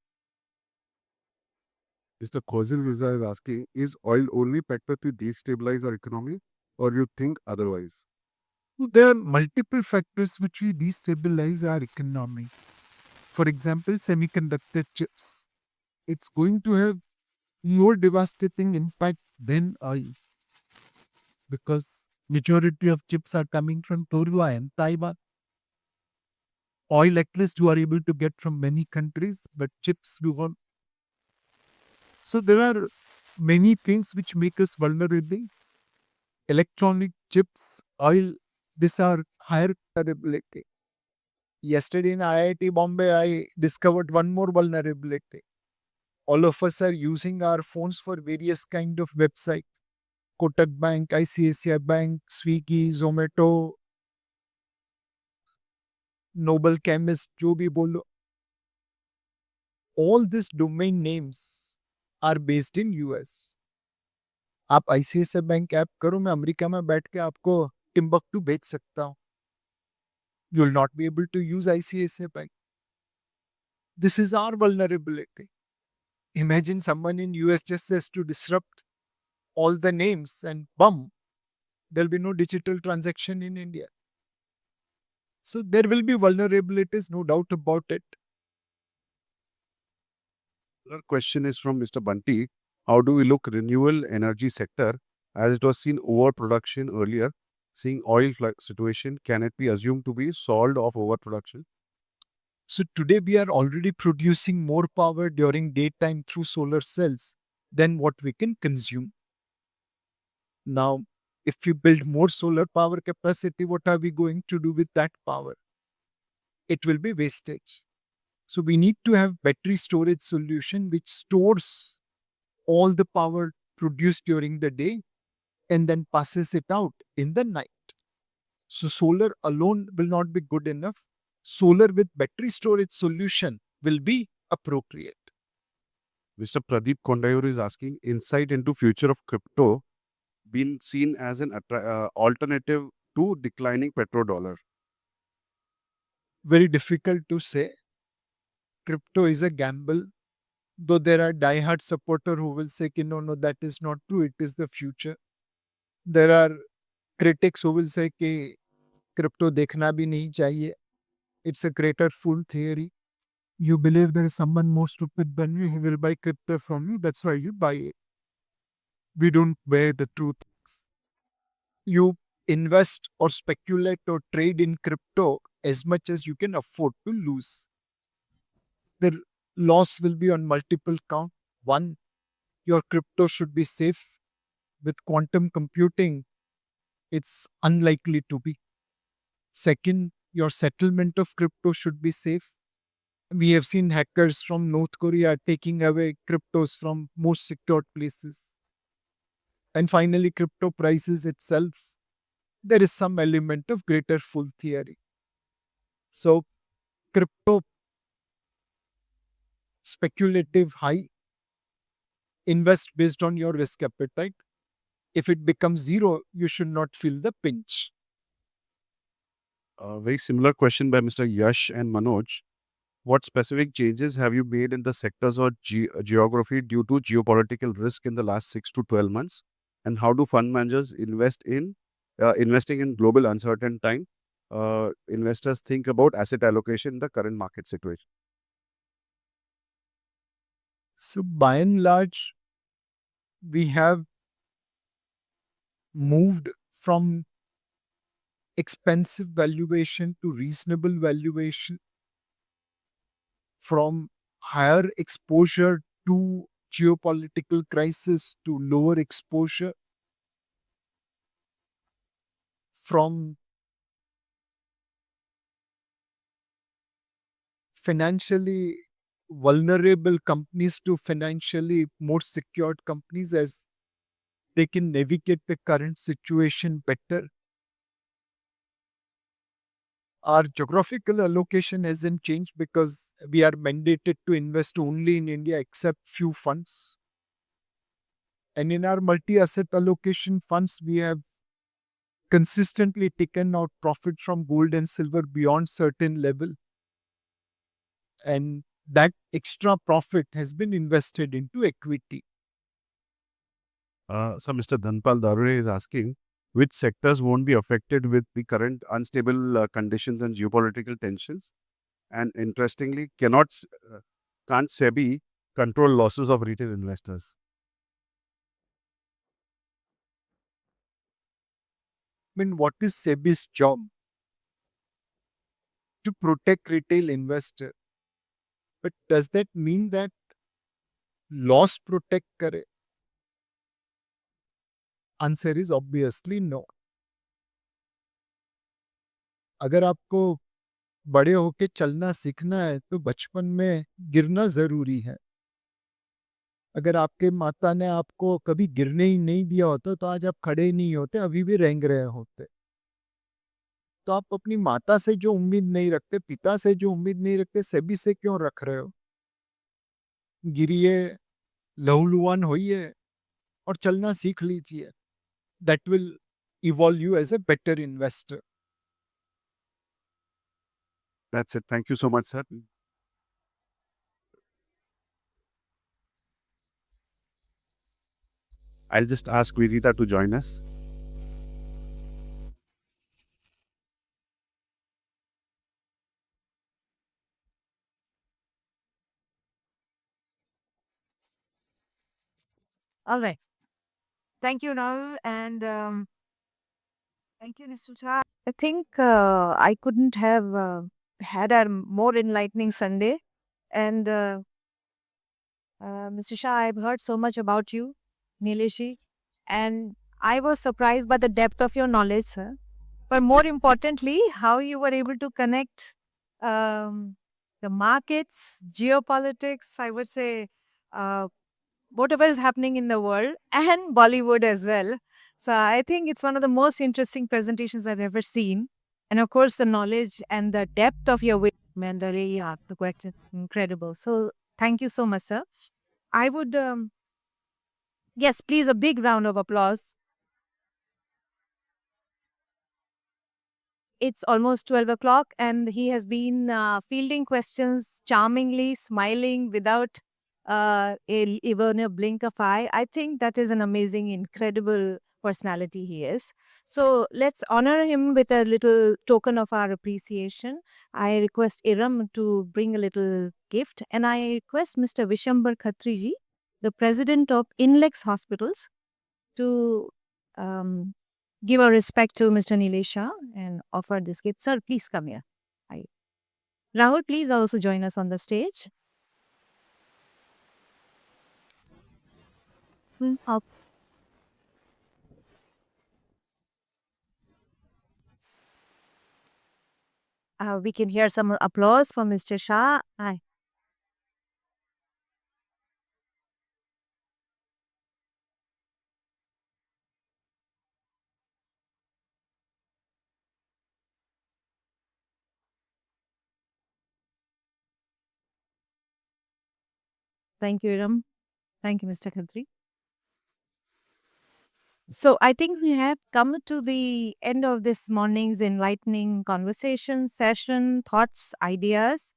Mr. Kozil Riza is asking, is oil only factor to destabilize our economy or you think otherwise? There are multiple factors which will destabilize our economy. For example, semiconductor chips. It's going to have more devastating impact than oil. Because majority of chips are coming from Korea and Taiwan. Oil at least you are able to get from many countries, but chips you won't. So there are many things which make us vulnerable. Electronic chips, oil, these are higher vulnerability. Yesterday in IIT Bombay, I discovered one more vulnerability. All of us are using our phones for various kind of websites. Kotak Bank, ICICI Bank, Swiggy, Zomato, Noble Chemist, जो भी बोलो. All these domain names are based in US. आप ICICI Bank app करो, मैं America में बैठ के आपको टिम्बकटू भेज सकता हूँ. You will not be able to use ICICI Bank. This is our vulnerability. Imagine someone in US just says to disrupt all the names and bum, there will be no digital transaction in India. So there will be vulnerabilities, no doubt about it. Another question is from Mr. Bunty. How do we look renewable energy sector as it was seen overproduction earlier? Seeing oil situation, can it be assumed to be solved of overproduction? So today we are already producing more power during daytime through solar cells than what we can consume. Now, if we build more solar power capacity, what are we going to do with that power? It will be wastage. So we need to have battery storage solution which stores all the power produced during the day and then passes it out in the night. So solar alone will not be good enough. Solar with battery storage solution will be appropriate. Mr. Pradeep Kondayur is asking, insight into future of crypto being seen as an alternative to declining petrodollar. Very difficult to say. Crypto is a gamble. Though there are die-hard supporters who will say, no, that is not true. It is the future. There are critics who will say कि crypto देखना भी नहीं चाहिए. It's a greater fool theory. You believe there is someone more stupid than you who will buy crypto from you. That's why you buy it. We don't weigh the truth. You invest or speculate or trade in crypto as much as you can afford to lose. The loss will be on multiple count. One, your crypto should be safe. With quantum computing, it's unlikely to be. Second, your settlement of crypto should be safe. We have seen hackers from North Korea taking away cryptos from most secured places. And finally, crypto prices itself, there is some element of greater fool theory. So, crypto speculative high, invest based on your risk appetite. If it becomes zero, you should not feel the pinch. A very similar question by Mr. Yash and Manoj. What specific changes have you made in the sectors or geography due to geopolitical risk in the last 6 to 12 months? And how do fund managers investing in global uncertain time? Investors think about asset allocation in the current market situation. So, by and large, we have moved from expensive valuation to reasonable valuation, from higher exposure to geopolitical crisis to lower exposure, from financially vulnerable companies to financially more secured companies as they can navigate the current situation better. Our geographical allocation hasn't changed because we are mandated to invest only in India except few funds. And in our multi-asset allocation funds, we have consistently taken out profit from gold and silver beyond certain level. And that extra profit has been invested into equity. So Mr. Dhanpal Darure is asking, which sectors won't be affected with the current unstable conditions and geopolitical tensions? And interestingly, can't SEBI control losses of retail investors? I mean, what is SEBI's job? To protect retail investor. But does that mean that loss protect करे? Answer is obviously no. अगर आपको बड़े होके चलना सीखना है तो बचपन में गिरना जरूरी है. अगर आपके माता ने आपको कभी गिरने ही नहीं दिया होता तो आज आप खड़े ही नहीं होते, अभी भी रेंग रहे होते. तो आप अपनी माता से जो उम्मीद नहीं रखते, पिता से जो उम्मीद नहीं रखते, सेबी से क्यों रख रहे हो? गिरिए, लहूलुहान होइए और चलना सीख लीजिए. That will evolve you as a better investor. That's it. Thank you so much, sir. I'll just ask Virita to join us. All right. Thank you, Rahul, and thank you, Mr. Shah. I think I couldn't have had a more enlightening Sunday. And Mr. Shah, I've heard so much about you, Nileshi, and I was surprised by the depth of your knowledge, sir. But more importantly, how you were able to connect the markets, geopolitics, I would say, whatever is happening in the world, and Bollywood as well. So I think it's one of the most interesting presentations I've ever seen. And of course, the knowledge and the depth of your way, Mandalay, yeah, the question, incredible. So thank you so much, sir. I would, yes, please, a big round of applause. It's almost 12 o'clock, and he has been fielding questions charmingly, smiling without even a blink of eye. I think that is an amazing, incredible personality he is. So let's honor him with a little token of our appreciation. I request Iram to bring a little gift, and I request Mr. Vishambar Khatriji, the president of Inlex Hospitals, to give our respect to Mr. Nilesh Shah and offer this gift. Sir, please come here. Hi. Rahul, please also join us on the stage. Up. We can hear some applause for Mr. Shah. Hi. Thank you, Iram. Thank you, Mr. Khatri. So I think we have come to the end of this morning's enlightening conversation, session, thoughts, ideas.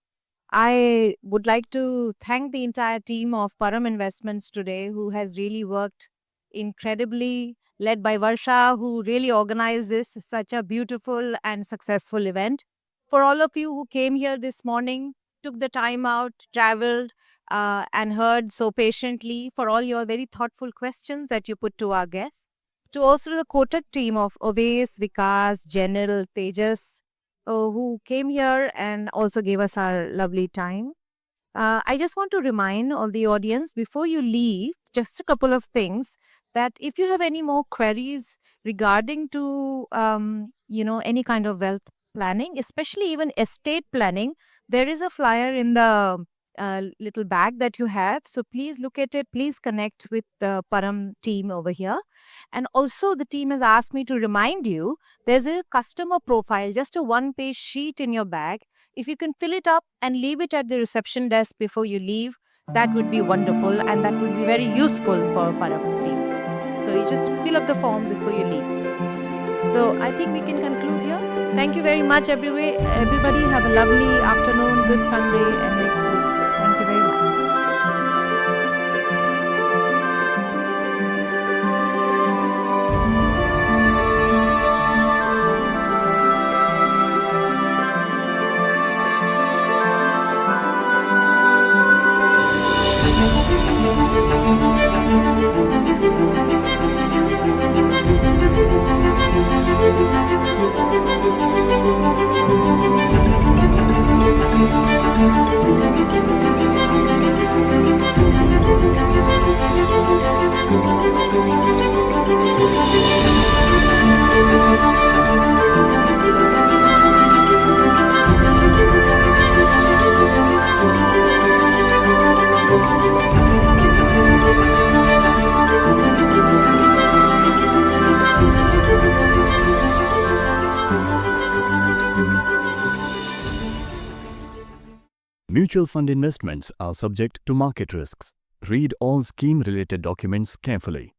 I would like to thank the entire team of Param Investments today, who has really worked incredibly, led by Varsha, who really organized this such a beautiful and successful event. For all of you who came here this morning, took the time out, traveled, and heard so patiently, for all your very thoughtful questions that you put to our guests. To also the Kotak team of Oves, Vikas, General, Tejas, who came here and also gave us our lovely time. I just want to remind all the audience before you leave, just a couple of things, that if you have any more queries regarding to, any kind of wealth planning, especially even estate planning, there is a flyer in the little bag that you have. So please look at it. Please connect with the Param team over here. And also the team has asked me to remind you, there's a customer profile, just a one-page sheet in your bag. If you can fill it up and leave it at the reception desk before you leave, that would be wonderful and that would be very useful for Param's team. So you just fill up the form before you leave. So I think we can conclude here. Thank you very much, everybody. Have a lovely afternoon, good Sunday, and next week. Thank you very much. Mutual fund investments are subject to market risks. Read all scheme-related documents carefully.